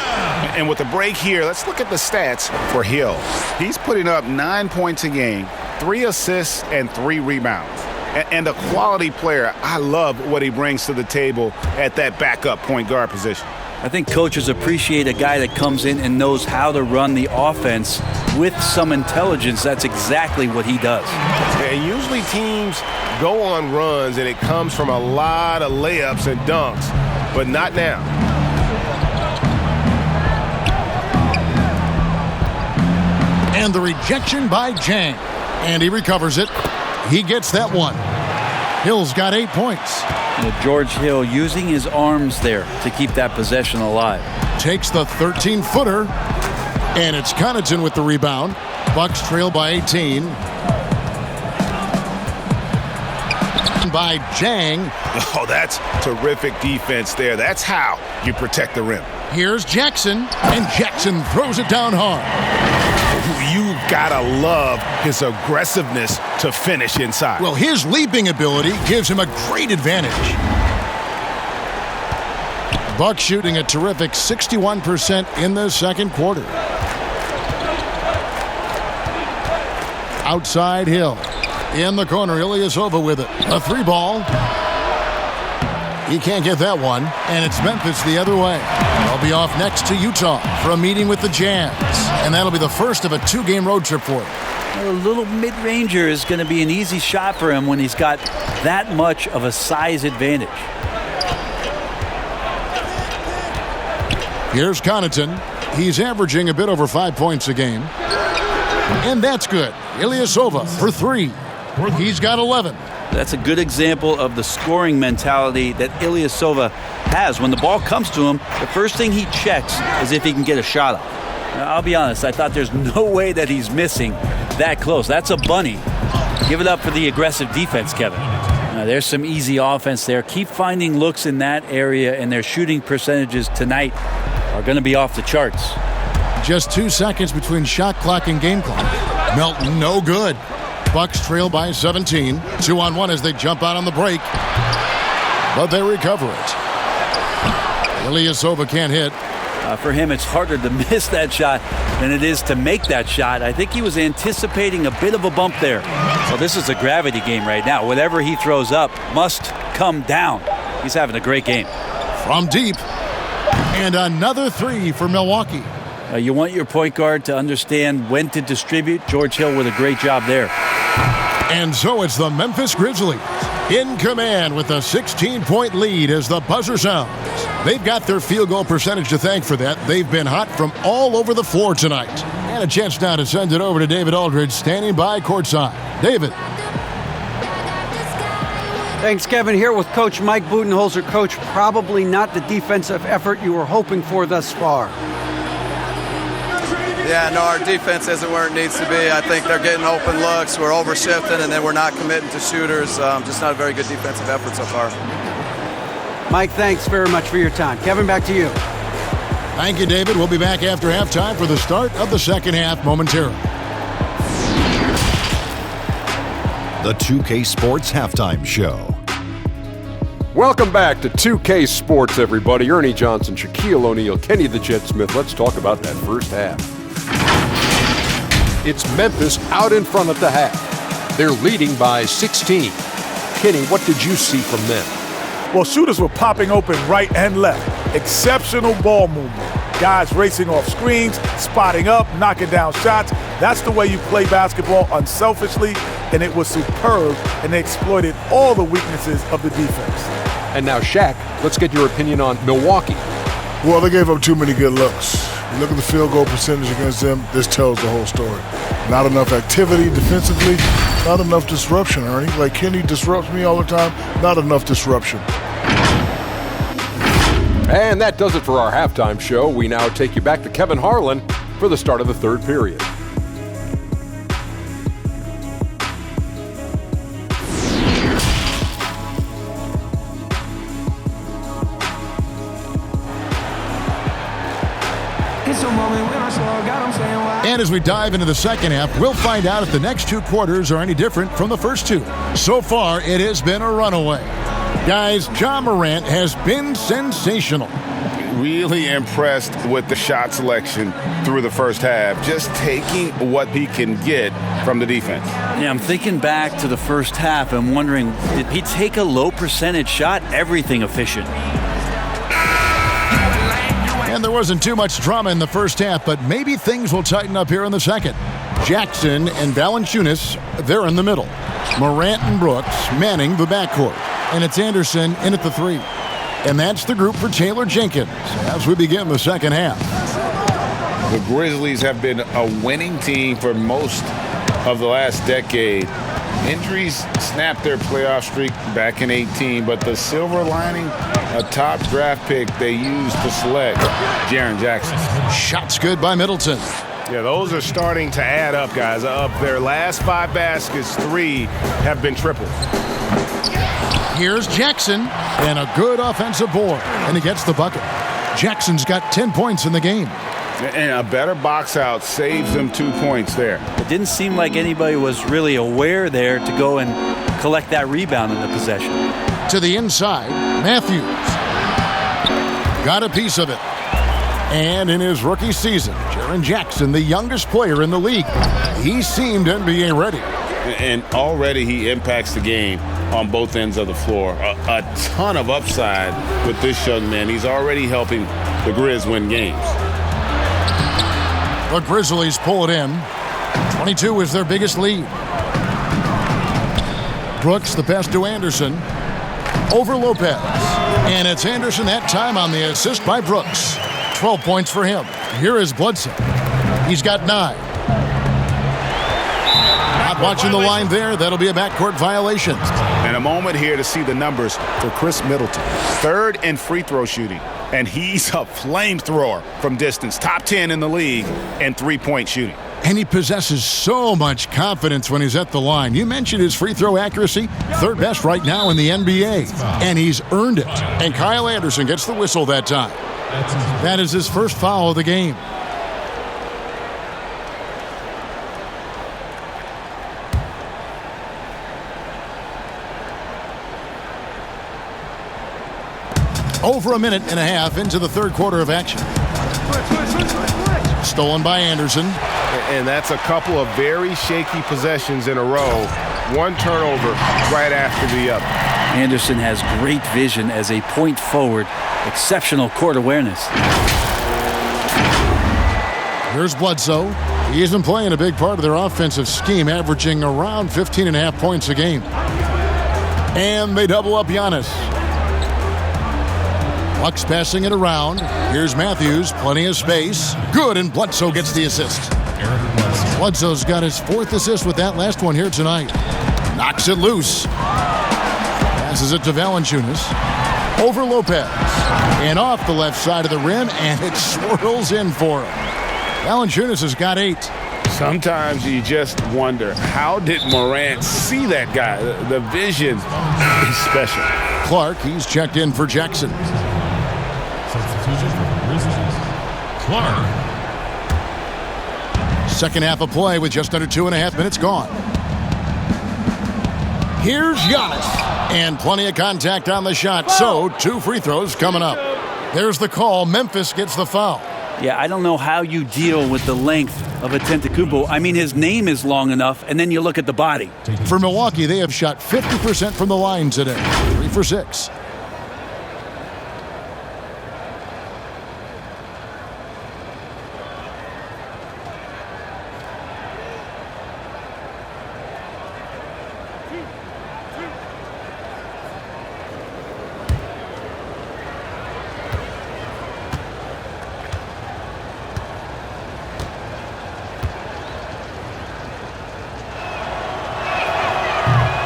And with the break here, let's look at the stats for Hill. He's putting up 9 points a game, 3 assists, and 3 rebounds. And a quality player. I love what he brings to the table at that backup point guard position. I think coaches appreciate a guy that comes in and knows how to run the offense with some intelligence. That's exactly what he does. And usually teams go on runs and it comes from a lot of layups and dunks, but not now. And the rejection by Jang. And he recovers it. He gets that one. Hill's got 8 points. George Hill using his arms there to keep that possession alive. Takes the 13-footer. And it's Connaughton with the rebound. Bucks trail by 18. By Jang. Oh, that's terrific defense there. That's how you protect the rim. Here's Jackson. And Jackson throws it down hard. You've got to love his aggressiveness to finish inside. Well, his leaping ability gives him a great advantage. Bucks shooting a terrific 61% in the second quarter. Outside Hill. In the corner, Ilyasova with it. A 3-ball. He can't get that one, and it's Memphis the other way. They'll be off next to Utah for a meeting with the Jazz, and that'll be the first of a 2-game road trip for him. A little mid-ranger is going to be an easy shot for him when he's got that much of a size advantage. Here's Connaughton. He's averaging a bit over 5 points a game. And that's good. Ilyasova for 3. He's got 11. That's a good example of the scoring mentality that Ilyasova has. When the ball comes to him, the first thing he checks is if he can get a shot off. Now, I'll be honest, I thought there's no way that he's missing that close. That's a bunny. Give it up for the aggressive defense, Kevin. There's some easy offense there. Keep finding looks in that area, and their shooting percentages tonight are going to be off the charts. Just 2 seconds between shot clock and game clock. Melton, no good. Bucks trail by 17. 2-on-1 as they jump out on the break. But they recover it. Ilyasova can't hit. For him, it's harder to miss that shot than it is to make that shot. I think he was anticipating a bit of a bump there. So this is a gravity game right now. Whatever he throws up must come down. He's having a great game. From deep. And another 3 for Milwaukee. You want your point guard to understand when to distribute. George Hill with a great job there. And so it's the Memphis Grizzlies in command with a 16-point lead as the buzzer sounds. They've got their field goal percentage to thank for that. They've been hot from all over the floor tonight. And a chance now to send it over to David Aldridge standing by courtside. David. Thanks, Kevin. Here with Coach Mike Budenholzer. Coach, probably not the defensive effort you were hoping for thus far. Yeah, no, our defense isn't where it needs to be. I think they're getting open looks. We're overshifting, and then we're not committing to shooters. Just not a very good defensive effort so far. Mike, thanks very much for your time. Kevin, back to you. Thank you, David. We'll be back after halftime for the start of the second half momentarily. The 2K Sports Halftime Show. Welcome back to 2K Sports, everybody. Ernie Johnson, Shaquille O'Neal, Kenny the Jet Smith. Let's talk about that first half. It's Memphis out in front at the half. They're leading by 16. Kenny, what did you see from them? Well, shooters were popping open right and left. Exceptional ball movement. Guys racing off screens, spotting up, knocking down shots. That's the way you play basketball unselfishly, and it was superb, and they exploited all the weaknesses of the defense. And now, Shaq, let's get your opinion on Milwaukee. Well, they gave up too many good looks. You look at the field goal percentage against them, this tells the whole story. Not enough activity defensively, not enough disruption, Ernie. Like Kenny disrupts me all the time, not enough disruption. And that does it for our halftime show. We now take you back to Kevin Harlan for the start of the third period. And as we dive into the second half, we'll find out if the next 2 quarters are any different from the first 2. So far, it has been a runaway. Guys, Ja Morant has been sensational. Really impressed with the shot selection through the first half, just taking what he can get from the defense. Yeah, I'm thinking back to the first half and wondering, did he take a low percentage shot? Everything efficient. And there wasn't too much drama in the first half, but maybe things will tighten up here in the second. Jackson and Valanciunas, they're in the middle. Morant and Brooks manning the backcourt. And it's Anderson in at the 3. And that's the group for Taylor Jenkins as we begin the second half. The Grizzlies have been a winning team for most of the last decade. Injuries snapped their playoff streak back in 18, but the silver lining, a top draft pick they used to select Jaren Jackson. Shots good by Middleton. Yeah, those are starting to add up, guys. Of their last 5 baskets, 3 have been triples. Here's Jackson, and a good offensive board, and he gets the bucket. Jackson's got 10 points in the game. And a better box out saves them 2 points there. It didn't seem like anybody was really aware there to go and collect that rebound in the possession. To the inside, Matthews got a piece of it. And in his rookie season, Jaren Jackson, the youngest player in the league, he seemed NBA ready. And already he impacts the game on both ends of the floor. A ton of upside with this young man. He's already helping the Grizz win games. The Grizzlies pull it in. 22 is their biggest lead. Brooks, the pass to Anderson. Over Lopez. And it's Anderson that time on the assist by Brooks. 12 points for him. Here is Bledsoe. He's got 9. Not watching the line there. That'll be a backcourt violation. And a moment here to see the numbers for Chris Middleton. 3rd in free throw shooting. And he's a flamethrower from distance. Top 10 in the league in three-point shooting. And he possesses so much confidence when he's at the line. You mentioned his free throw accuracy, 3rd best right now in the NBA. And he's earned it. And Kyle Anderson gets the whistle that time. That is his first foul of the game. Over a minute and a half into the 3rd quarter of action. Stolen by Anderson. And that's a couple of very shaky possessions in a row. One turnover right after the other. Anderson has great vision as a point forward. Exceptional court awareness. Here's Bledsoe. He isn't playing a big part of their offensive scheme, averaging around 15.5 points a game. And they double up Giannis. Bucks passing it around. Here's Matthews, plenty of space. Good, and Bledsoe gets the assist. Bledsoe's got his 4th assist with that last one here tonight. Knocks it loose. Passes it to Valanciunas. Over Lopez. And off the left side of the rim, and it swirls in for him. Valanciunas has got 8. Sometimes you just wonder, how did Morant see that guy? The vision is special. Clark, he's checked in for Jackson. Substitution for Grizzlies. Clark. Second half of play with just under 2.5 minutes gone. Here's Giannis. And plenty of contact on the shot, so 2 free throws coming up. There's the call. Memphis gets the foul. Yeah, I don't know how you deal with the length of Antetokounmpo. I mean, his name is long enough, and then you look at the body. For Milwaukee, they have shot 50% from the line today. 3 for 6.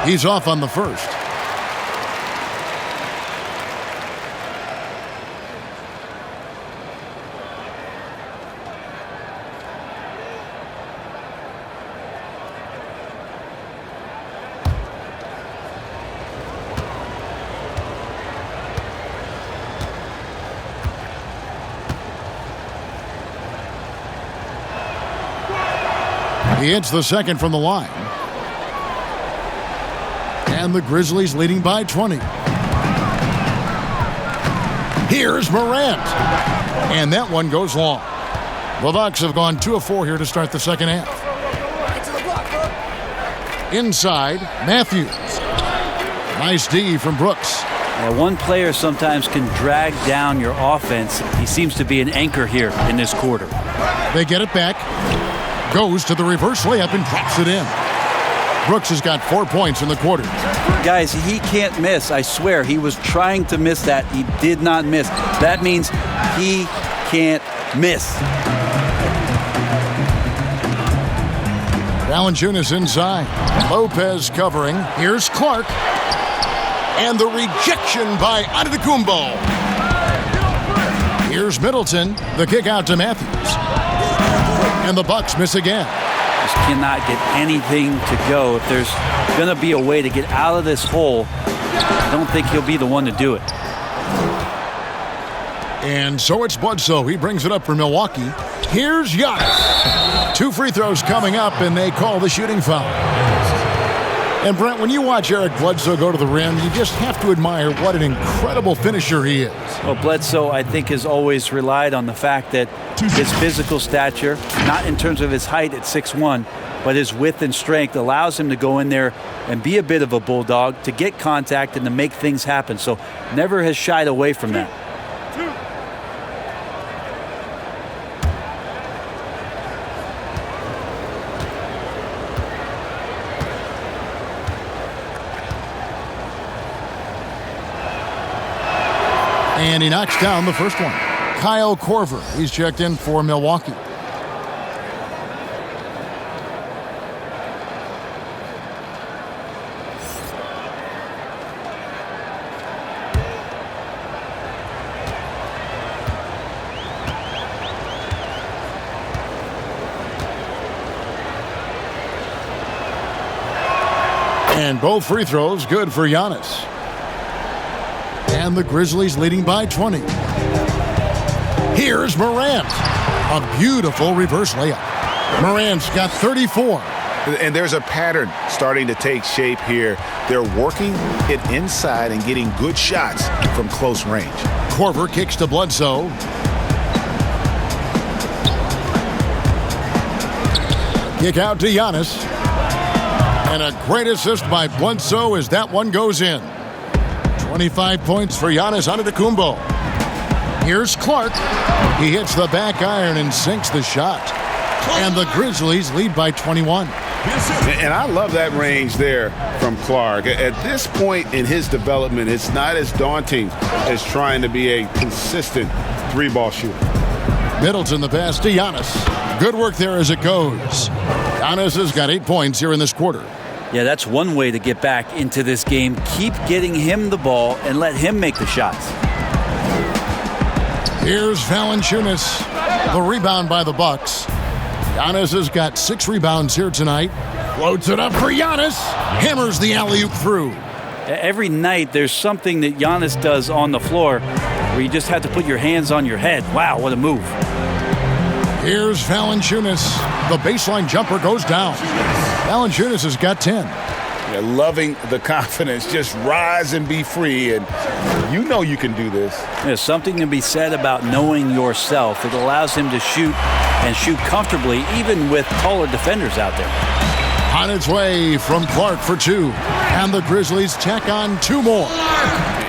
He's off on the first. He hits the second from the line. And the Grizzlies leading by 20. Here's Morant. And that one goes long. The Bucks have gone 2 of 4 here to start the second half. Inside, Matthews. Nice D from Brooks. One player sometimes can drag down your offense. He seems to be an anchor here in this quarter. They get it back. Goes to the reverse layup and drops it in. Brooks has got 4 points in the quarter. Guys, he can't miss. I swear, he was trying to miss that. He did not miss. That means he can't miss. Valanciunas inside. Lopez covering. Here's Clark. And the rejection by Antetokounmpo. Here's Middleton. The kick out to Matthews. And the Bucks miss again. Just cannot get anything to go. If there's going to be a way to get out of this hole, I don't think he'll be the one to do it. And so it's Bledsoe. He brings it up for Milwaukee. Here's Giannis. 2 free throws coming up, and they call the shooting foul. And Brent, when you watch Eric Bledsoe go to the rim, you just have to admire what an incredible finisher he is. Well, Bledsoe, I think, has always relied on the fact that his physical stature, not in terms of his height at 6'1", but his width and strength allows him to go in there and be a bit of a bulldog, to get contact and to make things happen. So never has shied away from that. And he knocks down the first one. Kyle Korver, he's checked in for Milwaukee. And both free throws good for Giannis. And the Grizzlies leading by 20. Here's Morant. A beautiful reverse layup. Morant's got 34. And there's a pattern starting to take shape here. They're working it inside and getting good shots from close range. Korver kicks to Bledsoe. Kick out to Giannis. And a great assist by Bledsoe as that one goes in. 25 points for Giannis Antetokounmpo. Here's Clark. He hits the back iron and sinks the shot. And the Grizzlies lead by 21. And I love that range there from Clark. At this point in his development, it's not as daunting as trying to be a consistent 3-ball shooter. Middleton the pass to Giannis. Good work there as it goes. Giannis has got 8 points here in this quarter. Yeah, that's one way to get back into this game. Keep getting him the ball and let him make the shots. Here's Valanciunas. The rebound by the Bucks. Giannis has got 6 rebounds here tonight. Floats it up for Giannis. Hammers the alley-oop through. Every night there's something that Giannis does on the floor where you just have to put your hands on your head. Wow, what a move. Here's Valanciunas. The baseline jumper goes down. Valanciunas has got 10. Yeah, loving the confidence. Just rise and be free. And you know you can do this. There's something to be said about knowing yourself. It allows him to shoot and shoot comfortably, even with taller defenders out there. On its way from Clark for 2. And the Grizzlies tack on 2 more.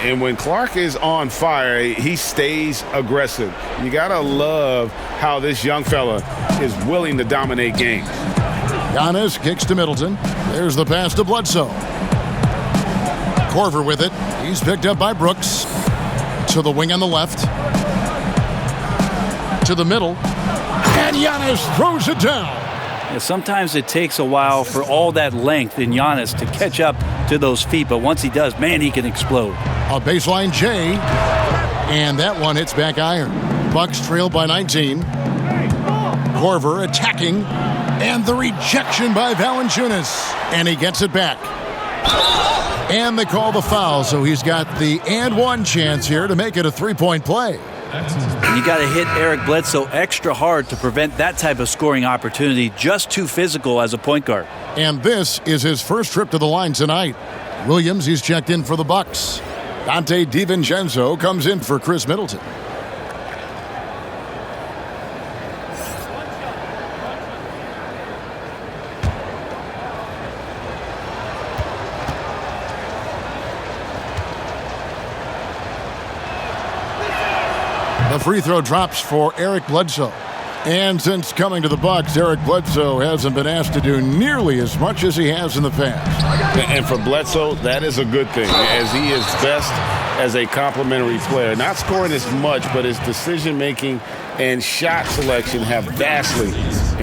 And when Clark is on fire, he stays aggressive. You got to love how this young fella is willing to dominate games. Giannis kicks to Middleton. There's the pass to Bledsoe. Korver with it. He's picked up by Brooks. To the wing on the left. To the middle. And Giannis throws it down. Yeah, sometimes it takes a while for all that length in Giannis to catch up to those feet. But once he does, man, he can explode. A baseline J. And that one hits back iron. Bucks trail by 19. Korver attacking. And the rejection by Valanciunas. And he gets it back. And they call the foul, so he's got the and one chance here to make it a 3-point play. And you got to hit Eric Bledsoe extra hard to prevent that type of scoring opportunity. Just too physical as a point guard. And this is his first trip to the line tonight. Williams, he's checked in for the Bucks. Dante DiVincenzo comes in for Chris Middleton. The free throw drops for Eric Bledsoe. And since coming to the Bucks, Eric Bledsoe hasn't been asked to do nearly as much as he has in the past. And for Bledsoe, that is a good thing, as he is best as a complementary player. Not scoring as much, but his decision-making and shot selection have vastly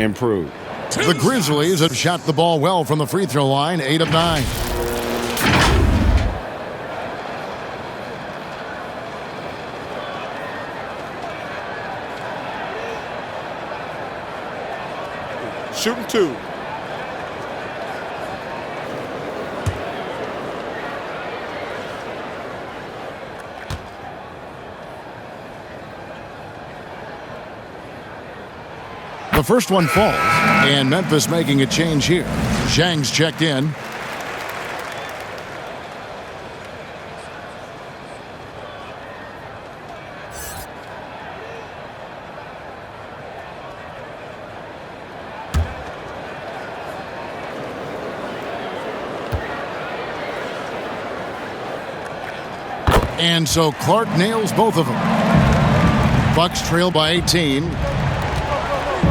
improved. The Grizzlies have shot the ball well from the free throw line, 8 of 9. Shooting 2. The first one falls, and Memphis making a change here. Zhang's checked in. And so Clark nails both of them. Bucks trail by 18.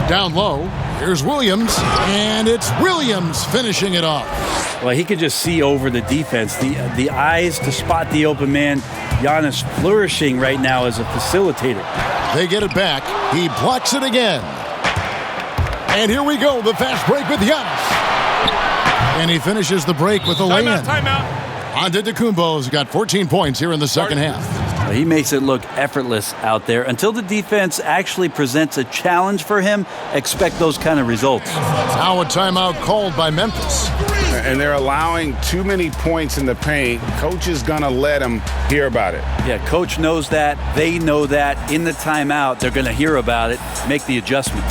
Down low, here's Williams, and it's Williams finishing it off. Well, he could just see over the defense. The eyes to spot the open man. Giannis flourishing right now as a facilitator. They get it back. He blocks it again. And here we go, the fast break with Giannis. And he finishes the break with a lay-in. Timeout. Antetokounmpo's got 14 points here in the second half. He makes it look effortless out there. Until the defense actually presents a challenge for him, expect those kind of results. Now a timeout called by Memphis. And they're allowing too many points in the paint. Coach is going to let them hear about it. Yeah, coach knows that. They know that. In the timeout, they're going to hear about it, make the adjustment.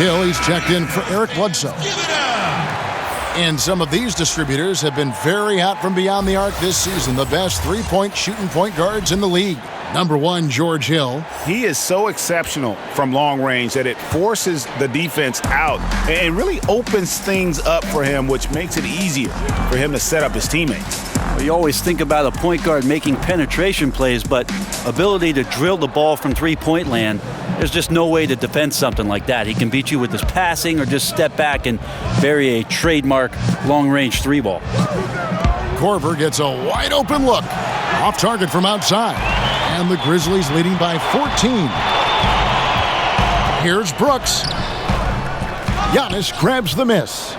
Hill, he's checked in for Eric Bledsoe. And some of these distributors have been very hot from beyond the arc this season. The best three-point shooting point guards in the league. Number 1, George Hill. He is so exceptional from long range that it forces the defense out and really opens things up for him, which makes it easier for him to set up his teammates. Well, you always think about a point guard making penetration plays, but ability to drill the ball from three-point land, there's just no way to defend something like that. He can beat you with his passing or just step back and bury a trademark long-range three ball. Korver gets a wide-open look. Off target from outside. And the Grizzlies leading by 14. Here's Brooks. Giannis grabs the miss.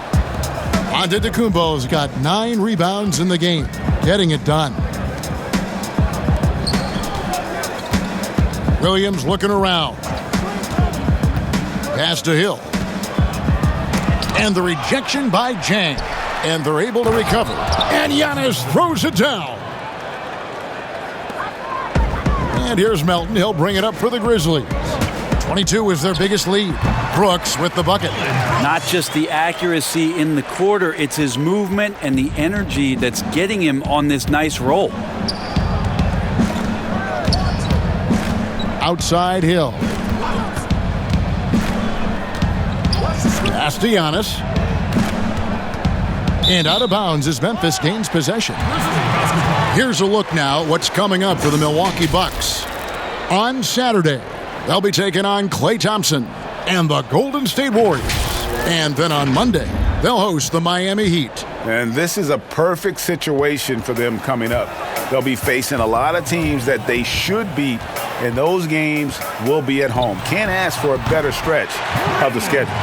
Antetokounmpo's got 9 rebounds in the game, getting it done. Williams looking around. Pass to Hill. And the rejection by Zhang. And they're able to recover. And Giannis throws it down. And here's Melton. He'll bring it up for the Grizzlies. 22 is their biggest lead. Brooks with the bucket. Not just the accuracy in the quarter, it's his movement and the energy that's getting him on this nice roll. Outside Hill. Pass to Giannis. And out of bounds as Memphis gains possession. Here's a look now at what's coming up for the Milwaukee Bucks. On Saturday, they'll be taking on Klay Thompson and the Golden State Warriors. And then on Monday, they'll host the Miami Heat. And this is a perfect situation for them coming up. They'll be facing a lot of teams that they should beat, and those games will be at home. Can't ask for a better stretch of the schedule.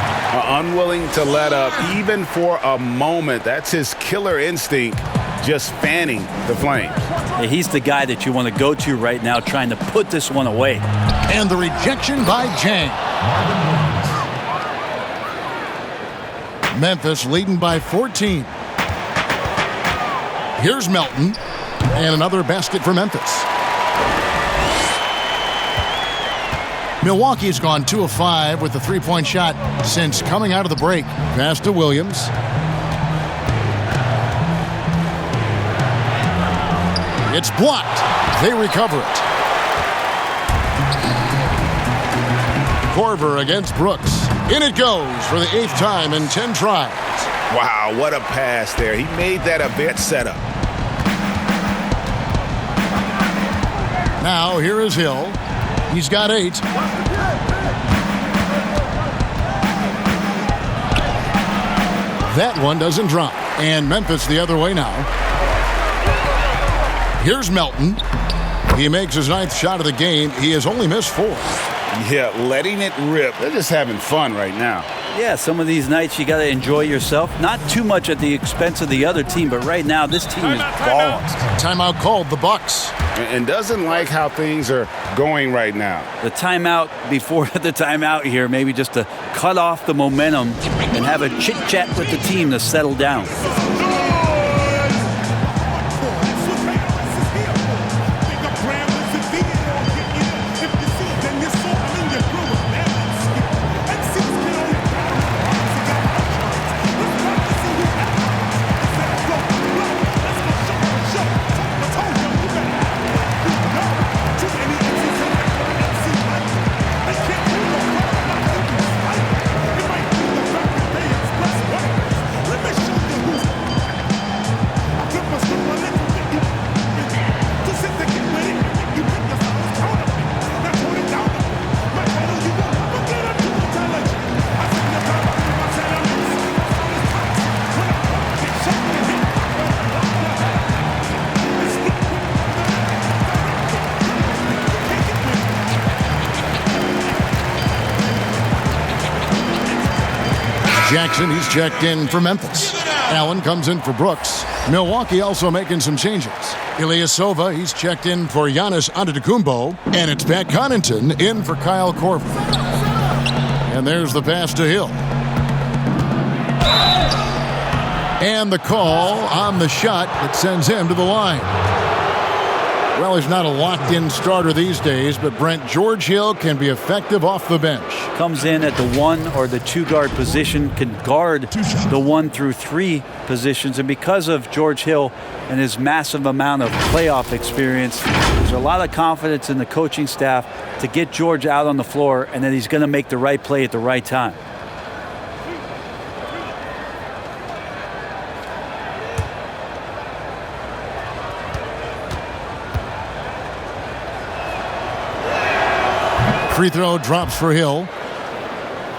Unwilling to let up even for a moment. That's his killer instinct, just fanning the flames. Yeah, he's the guy that you want to go to right now, trying to put this one away. And the rejection by Jang. Memphis leading by 14. Here's Melton, and another basket for Memphis. Milwaukee's gone 2 of 5 with the three-point shot since coming out of the break. Pass to Williams. It's blocked. They recover it. Korver against Brooks. In it goes for the 8th time in 10 tries. Wow, what a pass there. He made that a bit setup. Now here is Hill. He's got 8. That one doesn't drop. And Memphis the other way now. Here's Melton. He makes his 9th shot of the game. He has only missed 4. Yeah, letting it rip. They're just having fun right now. Yeah, some of these nights you got to enjoy yourself. Not too much at the expense of the other team, but right now this team is balling. Timeout called, the Bucks. And doesn't like how things are going right now. The timeout before the timeout here, maybe just to cut off the momentum and have a chit-chat with the team to settle down. Jackson, he's checked in for Memphis. Allen comes in for Brooks. Milwaukee also making some changes. Ilyasova, he's checked in for Giannis Antetokounmpo. And it's Pat Connaughton in for Kyle Korver. And there's the pass to Hill. And the call on the shot that sends him to the line. Well, he's not a locked-in starter these days, but Brent, George Hill can be effective off the bench. Comes in at the 1 or the 2 guard position, can guard the 1 through 3 positions, and because of George Hill and his massive amount of playoff experience, there's a lot of confidence in the coaching staff to get George out on the floor, and that he's going to make the right play at the right time. Free throw drops for Hill.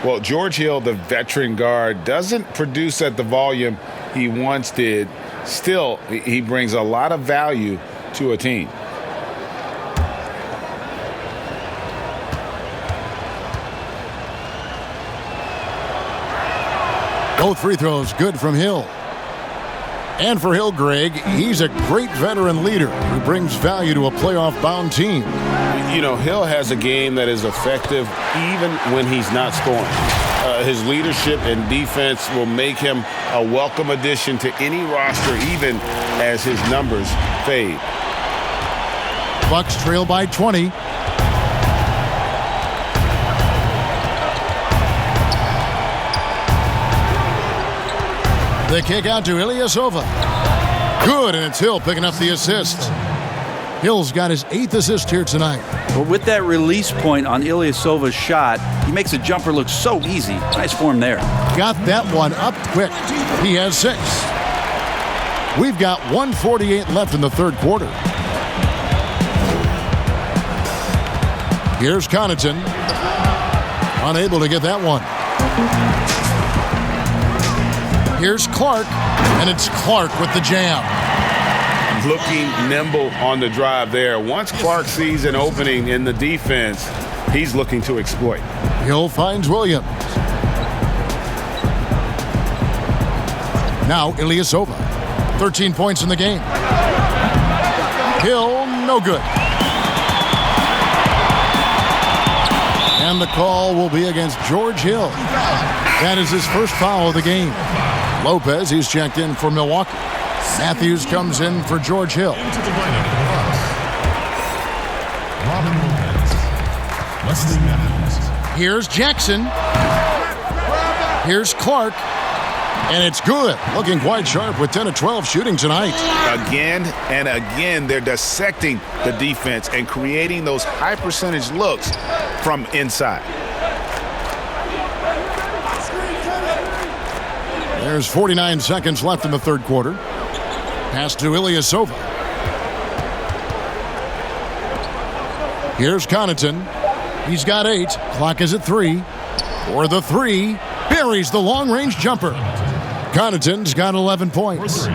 Well, George Hill, the veteran guard, doesn't produce at the volume he once did. Still, he brings a lot of value to a team. Both free throws good from Hill. And for Hill, Greg, he's a great veteran leader who brings value to a playoff-bound team. You know, Hill has a game that is effective even when he's not scoring. His leadership and defense will make him a welcome addition to any roster, even as his numbers fade. Bucks trail by 20. The kick out to Ilyasova. Good, and it's Hill picking up the assist. Hill's got his 8th assist here tonight. But with that release point on Ilyasova's shot, he makes the jumper look so easy. Nice form there. Got that one up quick. He has 6. We've got 1:48 left in the third quarter. Here's Connaughton. Unable to get that one. Here's Clark, and it's Clark with the jam. looking nimble on the drive there. Once Clark sees an opening in the defense, he's looking to exploit. Hill finds Williams. Now Ilyasova. 13 points in the game. Hill, no good. And the call will be against George Hill. That is his first foul of the game. Lopez, he's checked in for Milwaukee. Matthews comes in for George Hill. Into the lineup for the Bucks. Robin Lopez. Wesley Matthews. Here's Jackson. Here's Clark. And it's good. Looking quite sharp with 10 of 12 shooting tonight. Again and again, they're dissecting the defense and creating those high percentage looks from inside. There's 49 seconds left in the third quarter. Pass to Ilyasova. Here's Connaughton. He's got 8. Clock is at 3. For the 3. Buries the long-range jumper. Connaughton's got 11 points.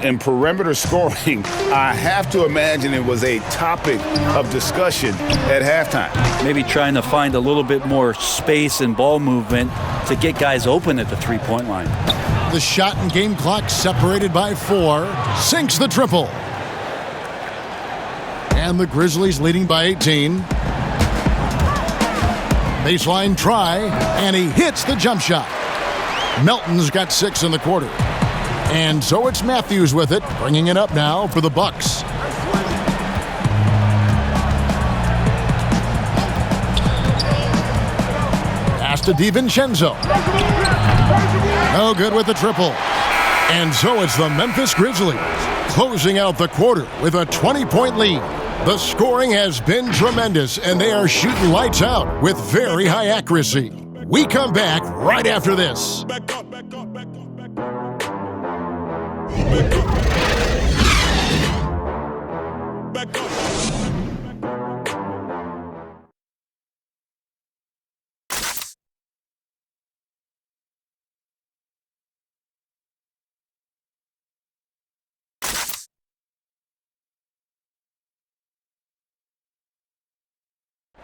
In perimeter scoring, I have to imagine it was a topic of discussion at halftime. Maybe trying to find a little bit more space and ball movement to get guys open at the three-point line. The shot and game clock separated by 4. Sinks the triple. And the Grizzlies leading by 18. Baseline try, and he hits the jump shot. Melton's got 6 in the quarter. And so it's Matthews with it, bringing it up now for the Bucks. Pass to DiVincenzo. No good with the triple. And so it's the Memphis Grizzlies closing out the quarter with a 20-point lead. The scoring has been tremendous, and they are shooting lights out with very high accuracy. We come back right after this.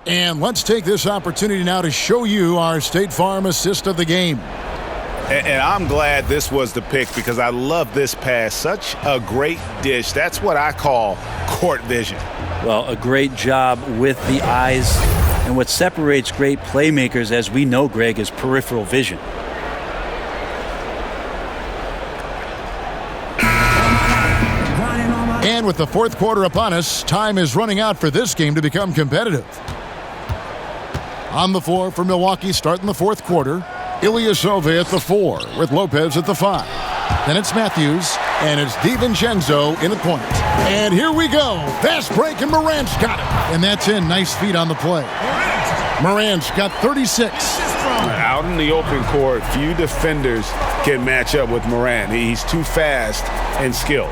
And let's take this opportunity now to show you our State Farm assist of the game. And I'm glad this was the pick because I love this pass. Such a great dish. That's what I call court vision. Well, a great job with the eyes. And what separates great playmakers, as we know, Greg, is peripheral vision. And with the fourth quarter upon us, time is running out for this game to become competitive. On the floor for Milwaukee, starting the fourth quarter, Ilyasova at the 4 with Lopez at the 5. Then it's Matthews, and it's DiVincenzo in the point. And here we go. Fast break, and Morant's got it. And that's in. Nice feet on the play. Morant's got 36. Out in the open court, few defenders can match up with Morant. He's too fast and skilled.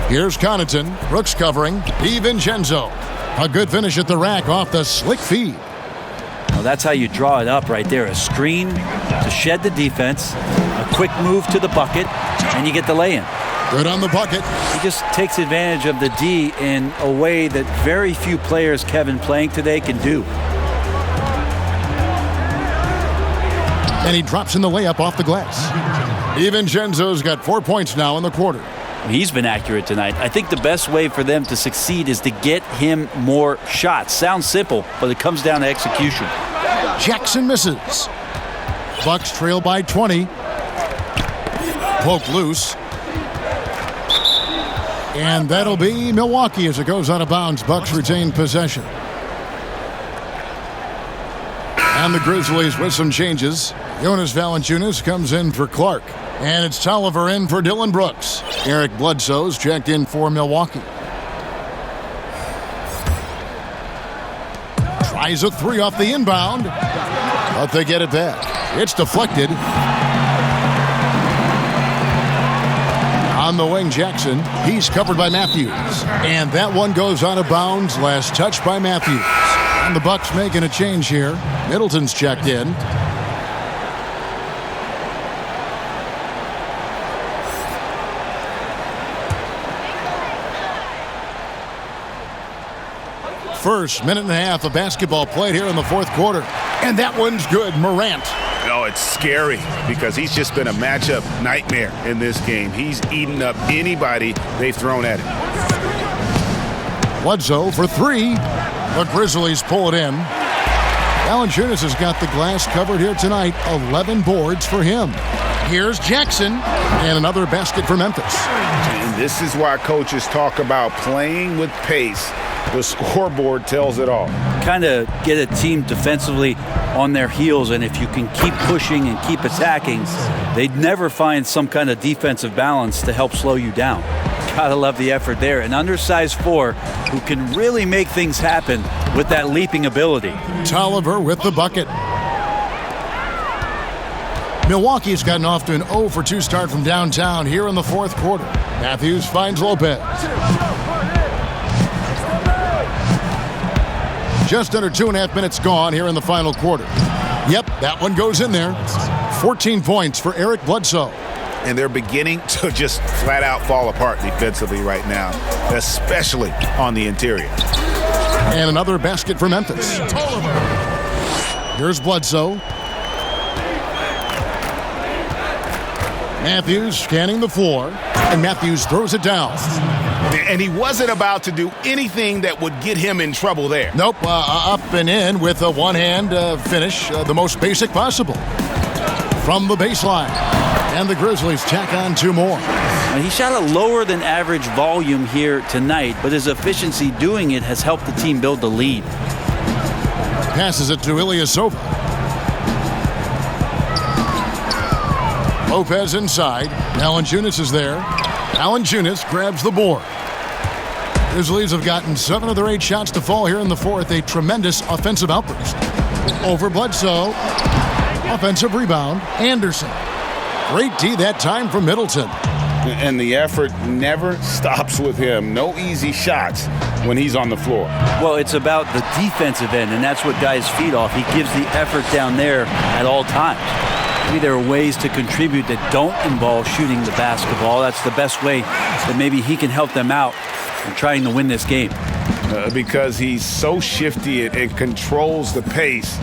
Here's Connaughton. Brooks covering. DiVincenzo. A good finish at the rack off the slick feed. Well, that's how you draw it up right there. A screen to shed the defense, a quick move to the bucket, and you get the lay-in. Good on the bucket. He just takes advantage of the D in a way that very few players, Kevin, playing today can do. And he drops in the layup off the glass. DiVincenzo's got 4 points now in the quarter. He's been accurate tonight. I think the best way for them to succeed is to get him more shots. Sounds simple, but it comes down to execution. Jackson misses. Bucks trail by 20. Poke loose. And that'll be Milwaukee as it goes out of bounds. Bucks retain possession. And the Grizzlies with some changes. Jonas Valanciunas comes in for Clark. And it's Tolliver in for Dylan Brooks. Eric Bledsoe's checked in for Milwaukee. Tries a 3 off the inbound, but they get it back. It's deflected. On the wing, Jackson. He's covered by Matthews. And that one goes out of bounds. Last touch by Matthews. And the Bucks making a change here. Middleton's checked in. First minute and a half of basketball played here in the fourth quarter. And that one's good. Morant. Oh, it's scary because he's just been a matchup nightmare in this game. He's eaten up anybody they've thrown at him. Bledsoe for three. The Grizzlies pull it in. Valanciunas has got the glass covered here tonight. 11 boards for him. Here's Jackson. And another basket for Memphis. And this is why coaches talk about playing with pace. The scoreboard tells it all. Kind of get a team defensively on their heels, and if you can keep pushing and keep attacking, they'd never find some kind of defensive balance to help slow you down. Gotta love the effort there. An undersized four who can really make things happen with that leaping ability. Tolliver with the bucket. Milwaukee's gotten off to an 0-for-2 start from downtown here in the fourth quarter. Matthews finds Lopez. Just under 2.5 minutes gone here in the final quarter. Yep, that one goes in there. 14 points for Eric Bledsoe. And they're beginning to just flat out fall apart defensively right now, especially on the interior. And another basket for Memphis. Here's Bledsoe. Matthews scanning the floor, and Matthews throws it down. And he wasn't about to do anything that would get him in trouble there. Nope, up and in with a one-hand finish, the most basic possible. From the baseline, and the Grizzlies tack on two more. He shot a lower than average volume here tonight, but his efficiency doing it has helped the team build the lead. Passes it to Ilyasova. Lopez inside. Valanciunas is there. Valanciunas grabs the board. Grizzlies have gotten 7 of their 8 shots to fall here in the fourth. A tremendous offensive outburst. Over Bledsoe. Offensive rebound. Anderson. Great D that time from Middleton. And the effort never stops with him. No easy shots when he's on the floor. Well, it's about the defensive end, and that's what guys feed off. He gives the effort down there at all times. Maybe there are ways to contribute that don't involve shooting the basketball. That's the best way that maybe he can help them out in trying to win this game. Because he's so shifty and controls the pace,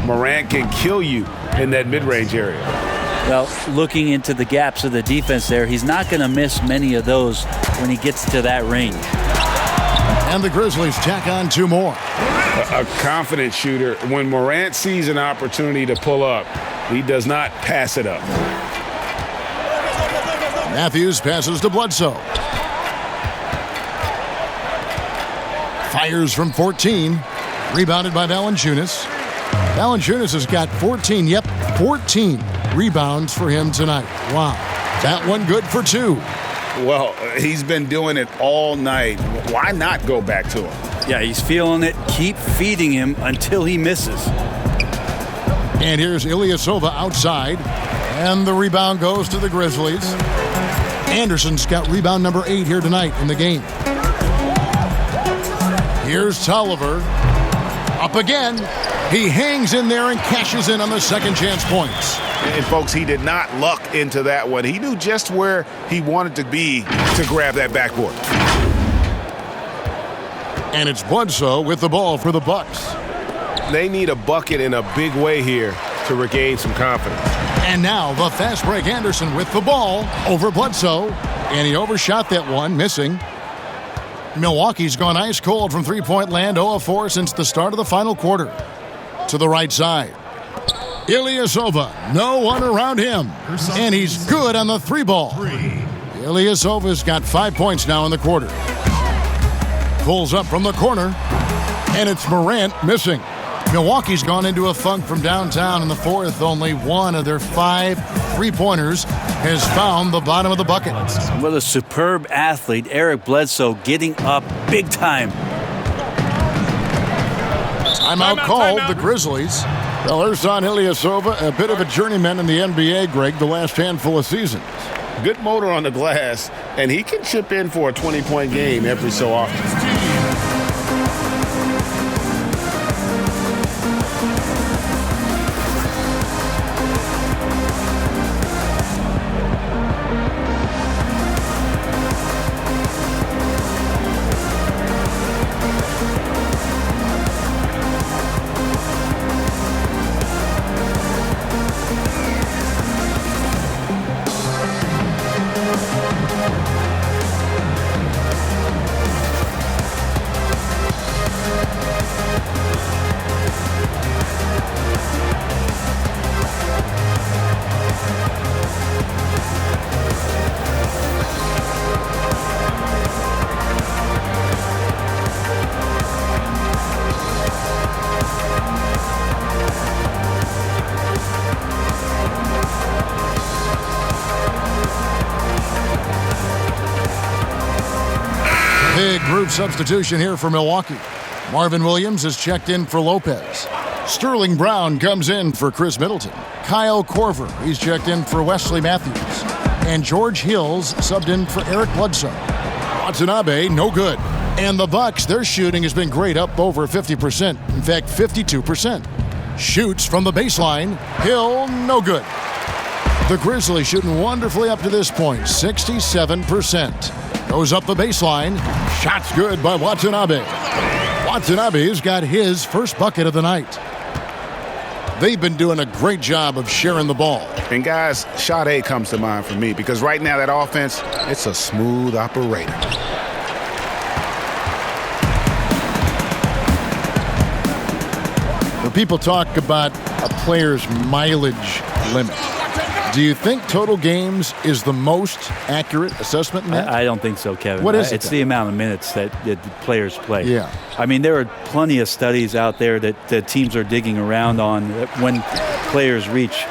Morant can kill you in that mid-range area. Well, looking into the gaps of the defense there, he's not going to miss many of those when he gets to that range. And the Grizzlies tack on 2 more. A confident shooter. When Morant sees an opportunity to pull up, he does not pass it up. Matthews passes to Bledsoe. Fires from 14. Rebounded by Valanciunas. Valanciunas has got 14 rebounds for him tonight. Wow. That one good for 2. Well, he's been doing it all night. Why not go back to him? Yeah, he's feeling it. Keep feeding him until he misses. And here's Ilyasova outside. And the rebound goes to the Grizzlies. Anderson's got rebound number 8 here tonight in the game. Here's Tolliver. Up again. He hangs in there and cashes in on the second chance points. And folks, he did not luck into that one. He knew just where he wanted to be to grab that backboard. And it's Bledsoe with the ball for the Bucks. They need a bucket in a big way here to regain some confidence. And now the fast break Anderson with the ball over Bledsoe. And he overshot that one, missing. Milwaukee's gone ice cold from three-point land, 0-4 since the start of the final quarter. To the right side. Ilyasova, no one around him. And he's good on the 3-ball. Ilyasova's got 5 points now in the quarter. Pulls up from the corner. And it's Morant missing. Milwaukee's gone into a funk from downtown in the fourth. Only one of their 5 3-pointers has found the bottom of the bucket. What a superb athlete, Eric Bledsoe, getting up big time. Timeout called, the Grizzlies. Well, there's Don Ilyasova, a bit of a journeyman in the NBA, Greg, the last handful of seasons. Good motor on the glass, and he can chip in for a 20-point game every so often. Big group substitution here for Milwaukee. Marvin Williams is checked in for Lopez. Sterling Brown comes in for Chris Middleton. Kyle Korver, he's checked in for Wesley Matthews. And George Hills subbed in for Eric Bledsoe. Watanabe, no good. And the Bucks, their shooting has been great, up over 50%. In fact, 52%. Shoots from the baseline. Hill, no good. The Grizzlies shooting wonderfully up to this point, 67%. Goes up the baseline. Shots good by Watanabe. Watanabe's got his first bucket of the night. They've been doing a great job of sharing the ball. And guys, Sade comes to mind for me because right now that offense, it's a smooth operator. When people talk about a player's mileage limit, do you think total games is the most accurate assessment in that? I don't think so, Kevin. What is it? It's the amount of minutes that the players play. Yeah. I mean, there are plenty of studies out there that teams are digging around on when players reach.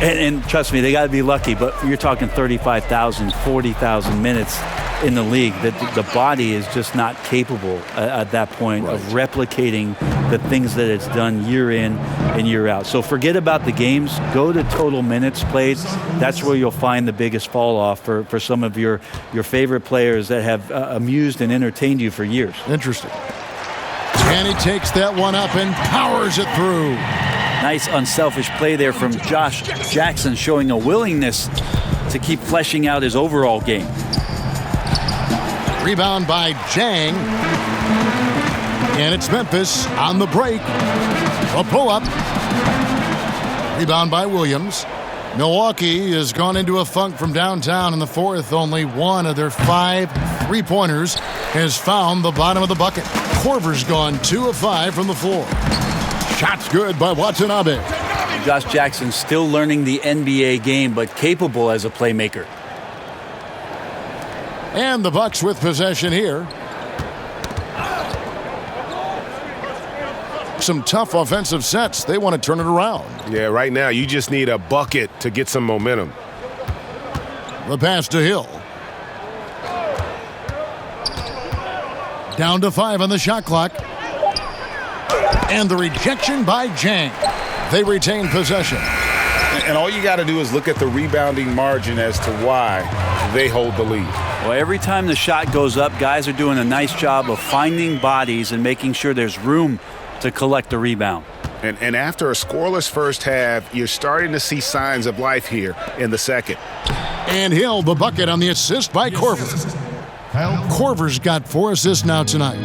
And trust me, they got to be lucky, but you're talking 35,000, 40,000 minutes in the league. The body is just not capable at that point of replicating the things that it's done year in and year out. So forget about the games. Go to total minutes played. That's where you'll find the biggest fall off for some of your favorite players that have amused and entertained you for years. Interesting. And he takes that one up and powers it through. Nice unselfish play there from Josh Jackson, showing a willingness to keep fleshing out his overall game. Rebound by Jang. And it's Memphis on the break. A pull-up. Rebound by Williams. Milwaukee has gone into a funk from downtown in the fourth. Only one of their 5 three-pointers has found the bottom of the bucket. Korver's gone 2 of 5 from the floor. Shots good by Watanabe. Josh Jackson still learning the NBA game, but capable as a playmaker. And the Bucks with possession here. Some tough offensive sets. They want to turn it around. Yeah, right now you just need a bucket to get some momentum. The pass to Hill. Down to 5 on the shot clock. And the rejection by Jang. They retain possession. And all you got to do is look at the rebounding margin as to why they hold the lead. Well, every time the shot goes up, guys are doing a nice job of finding bodies and making sure there's room to collect the rebound. And after a scoreless first half, you're starting to see signs of life here in the second. And Hill, the bucket on the assist by Korver. Korver's got 4 assists now tonight.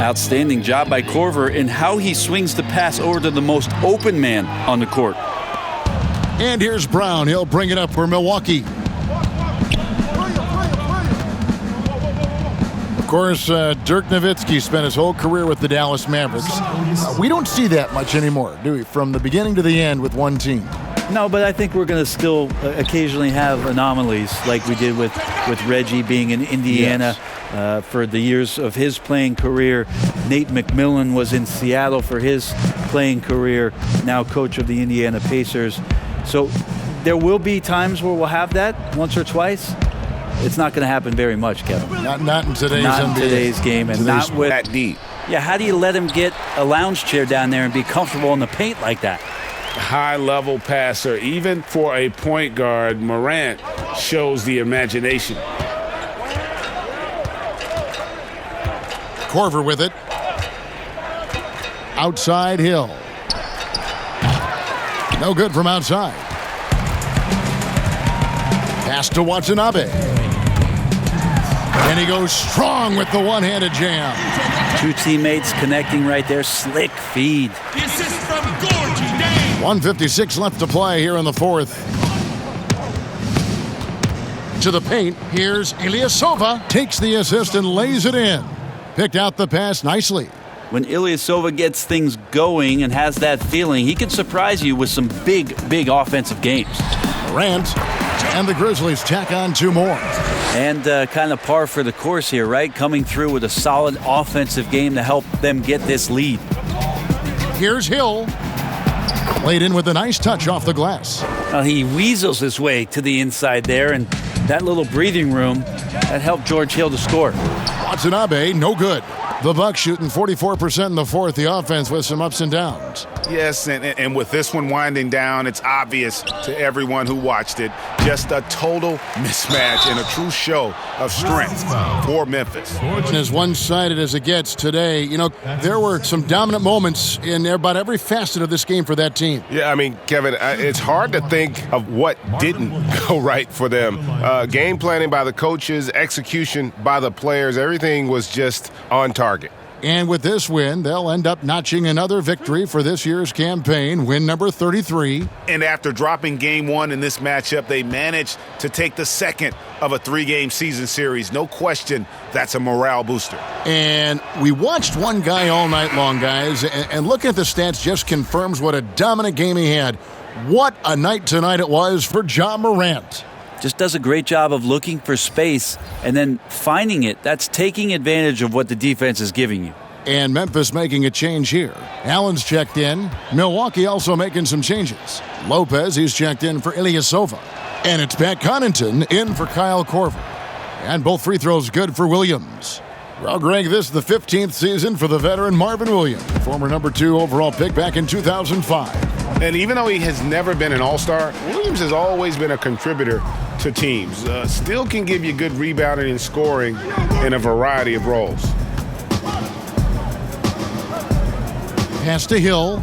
Outstanding job by Korver in how he swings the pass over to the most open man on the court. And here's Brown. He'll bring it up for Milwaukee. Of course, Dirk Nowitzki spent his whole career with the Dallas Mavericks. We don't see that much anymore, do we? From the beginning to the end with one team. No, but I think we're going to still occasionally have anomalies like we did with Reggie being in Indiana for the years of his playing career. Nate McMillan was in Seattle for his playing career, now coach of the Indiana Pacers. So there will be times where we'll have that once or twice. It's not going to happen very much, Kevin. Not in today's not NBA. In today's game, and not with that deep. Yeah, how do you let him get a lounge chair down there and be comfortable in the paint like that? High-level passer. Even for a point guard, Morant shows the imagination. Korver with it. Outside Hill. No good from outside. Pass to Watanabe. And he goes strong with the one-handed jam. 2 teammates connecting right there. Slick feed. 1:56 left to play here in the fourth. To the paint. Here's Ilyasova. Takes the assist and lays it in. Picked out the pass nicely. When Ilyasova gets things going and has that feeling, he can surprise you with some big offensive games. Morant and the Grizzlies tack on 2 more. And kind of par for the course here, right? Coming through with a solid offensive game to help them get this lead. Here's Hill. Laid in with a nice touch off the glass. Well, he weasels his way to the inside there and that little breathing room that helped George Hill to score. Watanabe, no good. The Bucks shooting 44% in the fourth. The offense with some ups and downs. Yes, and with this one winding down, it's obvious to everyone who watched it. Just a total mismatch and a true show of strength for Memphis. And as one-sided as it gets today, you know, there were some dominant moments in about every facet of this game for that team. Yeah, I mean, Kevin, it's hard to think of what didn't go right for them. Game planning by the coaches, execution by the players, everything was just on target. And with this win, they'll end up notching another victory for this year's campaign, win number 33. And after dropping game one in this matchup, they managed to take the second of a 3-game season series. No question, that's a morale booster. And we watched one guy all night long, guys, and looking at the stats just confirms what a dominant game he had. What a night tonight it was for Morant. Just does a great job of looking for space and then finding it. That's taking advantage of what the defense is giving you. And Memphis making a change here. Allen's checked in. Milwaukee also making some changes. Lopez, he's checked in for Ilyasova. And it's Pat Connaughton in for Kyle Korver. And both free throws good for Williams. Well, Greg, this is the 15th season for the veteran Marvin Williams, former number 2 overall pick back in 2005. And even though he has never been an all-star, Williams has always been a contributor to teams. Still can give you good rebounding and scoring in a variety of roles. Pass to Hill.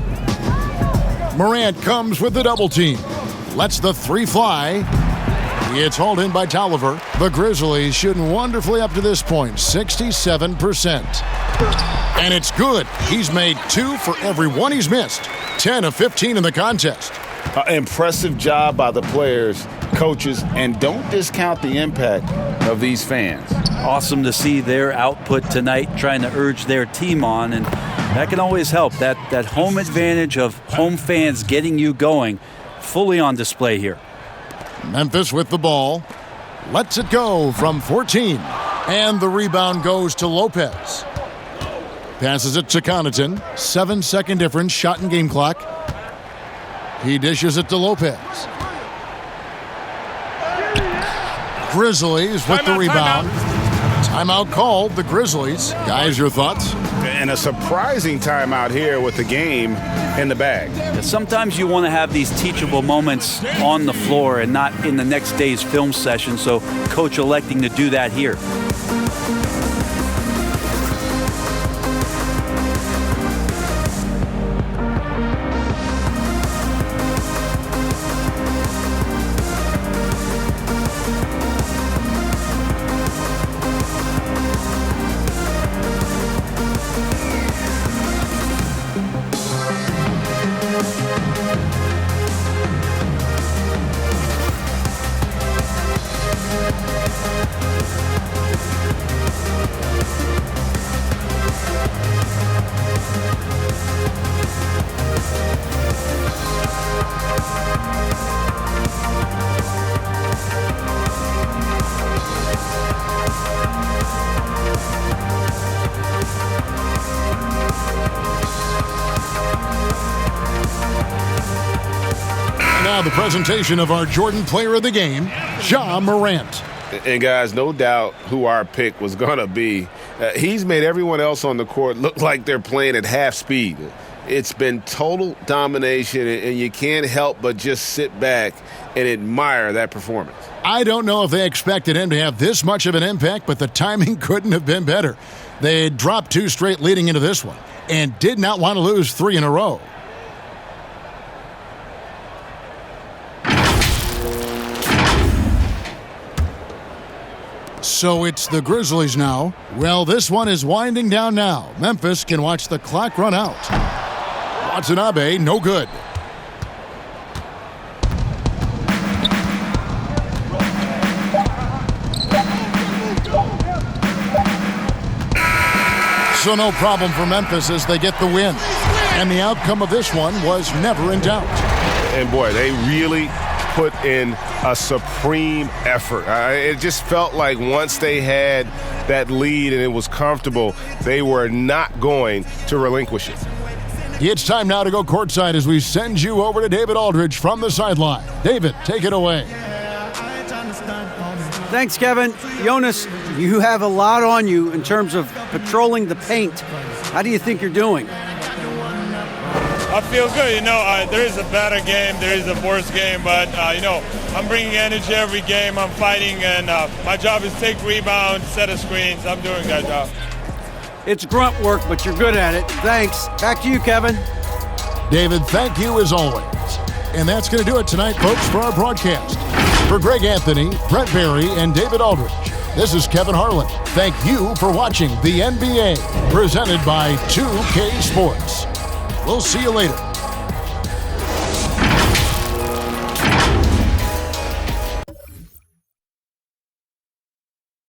Morant comes with the double team. Lets the 3 fly. It's hauled in by Tolliver. The Grizzlies shooting wonderfully up to this point, 67%. And it's good. He's made 2 for every one he's missed. 10 of 15 in the contest. Impressive job by the players, coaches, and don't discount the impact of these fans. Awesome to see their output tonight, trying to urge their team on, and that can always help. That home advantage of home fans getting you going, fully on display here. Memphis with the ball. Lets it go from 14. And the rebound goes to Lopez. Passes it to Connaughton. 7-second difference, shot and game clock. He dishes it to Lopez. Grizzlies with the rebound. Timeout called, the Grizzlies. Guys, your thoughts? And a surprising timeout here with the game in the bag. Sometimes you want to have these teachable moments on the floor and not in the next day's film session, so coach electing to do that here. Now the presentation of our Jordan Player of the Game, Morant. And guys, no doubt who our pick was going to be. He's made everyone else on the court look like they're playing at half speed. It's been total domination, and you can't help but just sit back and admire that performance. I don't know if they expected him to have this much of an impact, but the timing couldn't have been better. They had dropped 2 straight leading into this one and did not want to lose 3 in a row. So it's the Grizzlies now. Well, this one is winding down now. Memphis can watch the clock run out. Watanabe, no good. So no problem for Memphis as they get the win. And the outcome of this one was never in doubt. And boy, they really put in a supreme effort. It just felt like once they had that lead and it was comfortable, they were not going to relinquish it. It's time now to go courtside as we send you over to David Aldridge from the sideline. David, take it away. Thanks, Kevin. Jonas, you have a lot on you in terms of patrolling the paint. How do you think you're doing? I feel good. There is a better game, there is a worse game, but, I'm bringing energy every game. I'm fighting, and my job is take rebounds, set of screens. I'm doing that job. It's grunt work, but you're good at it. Thanks. Back to you, Kevin. David, thank you as always. And that's going to do it tonight, folks, for our broadcast. For Greg Anthony, Brett Barry, and David Aldridge, this is Kevin Harlan. Thank you for watching the NBA, presented by 2K Sports. We'll see you later.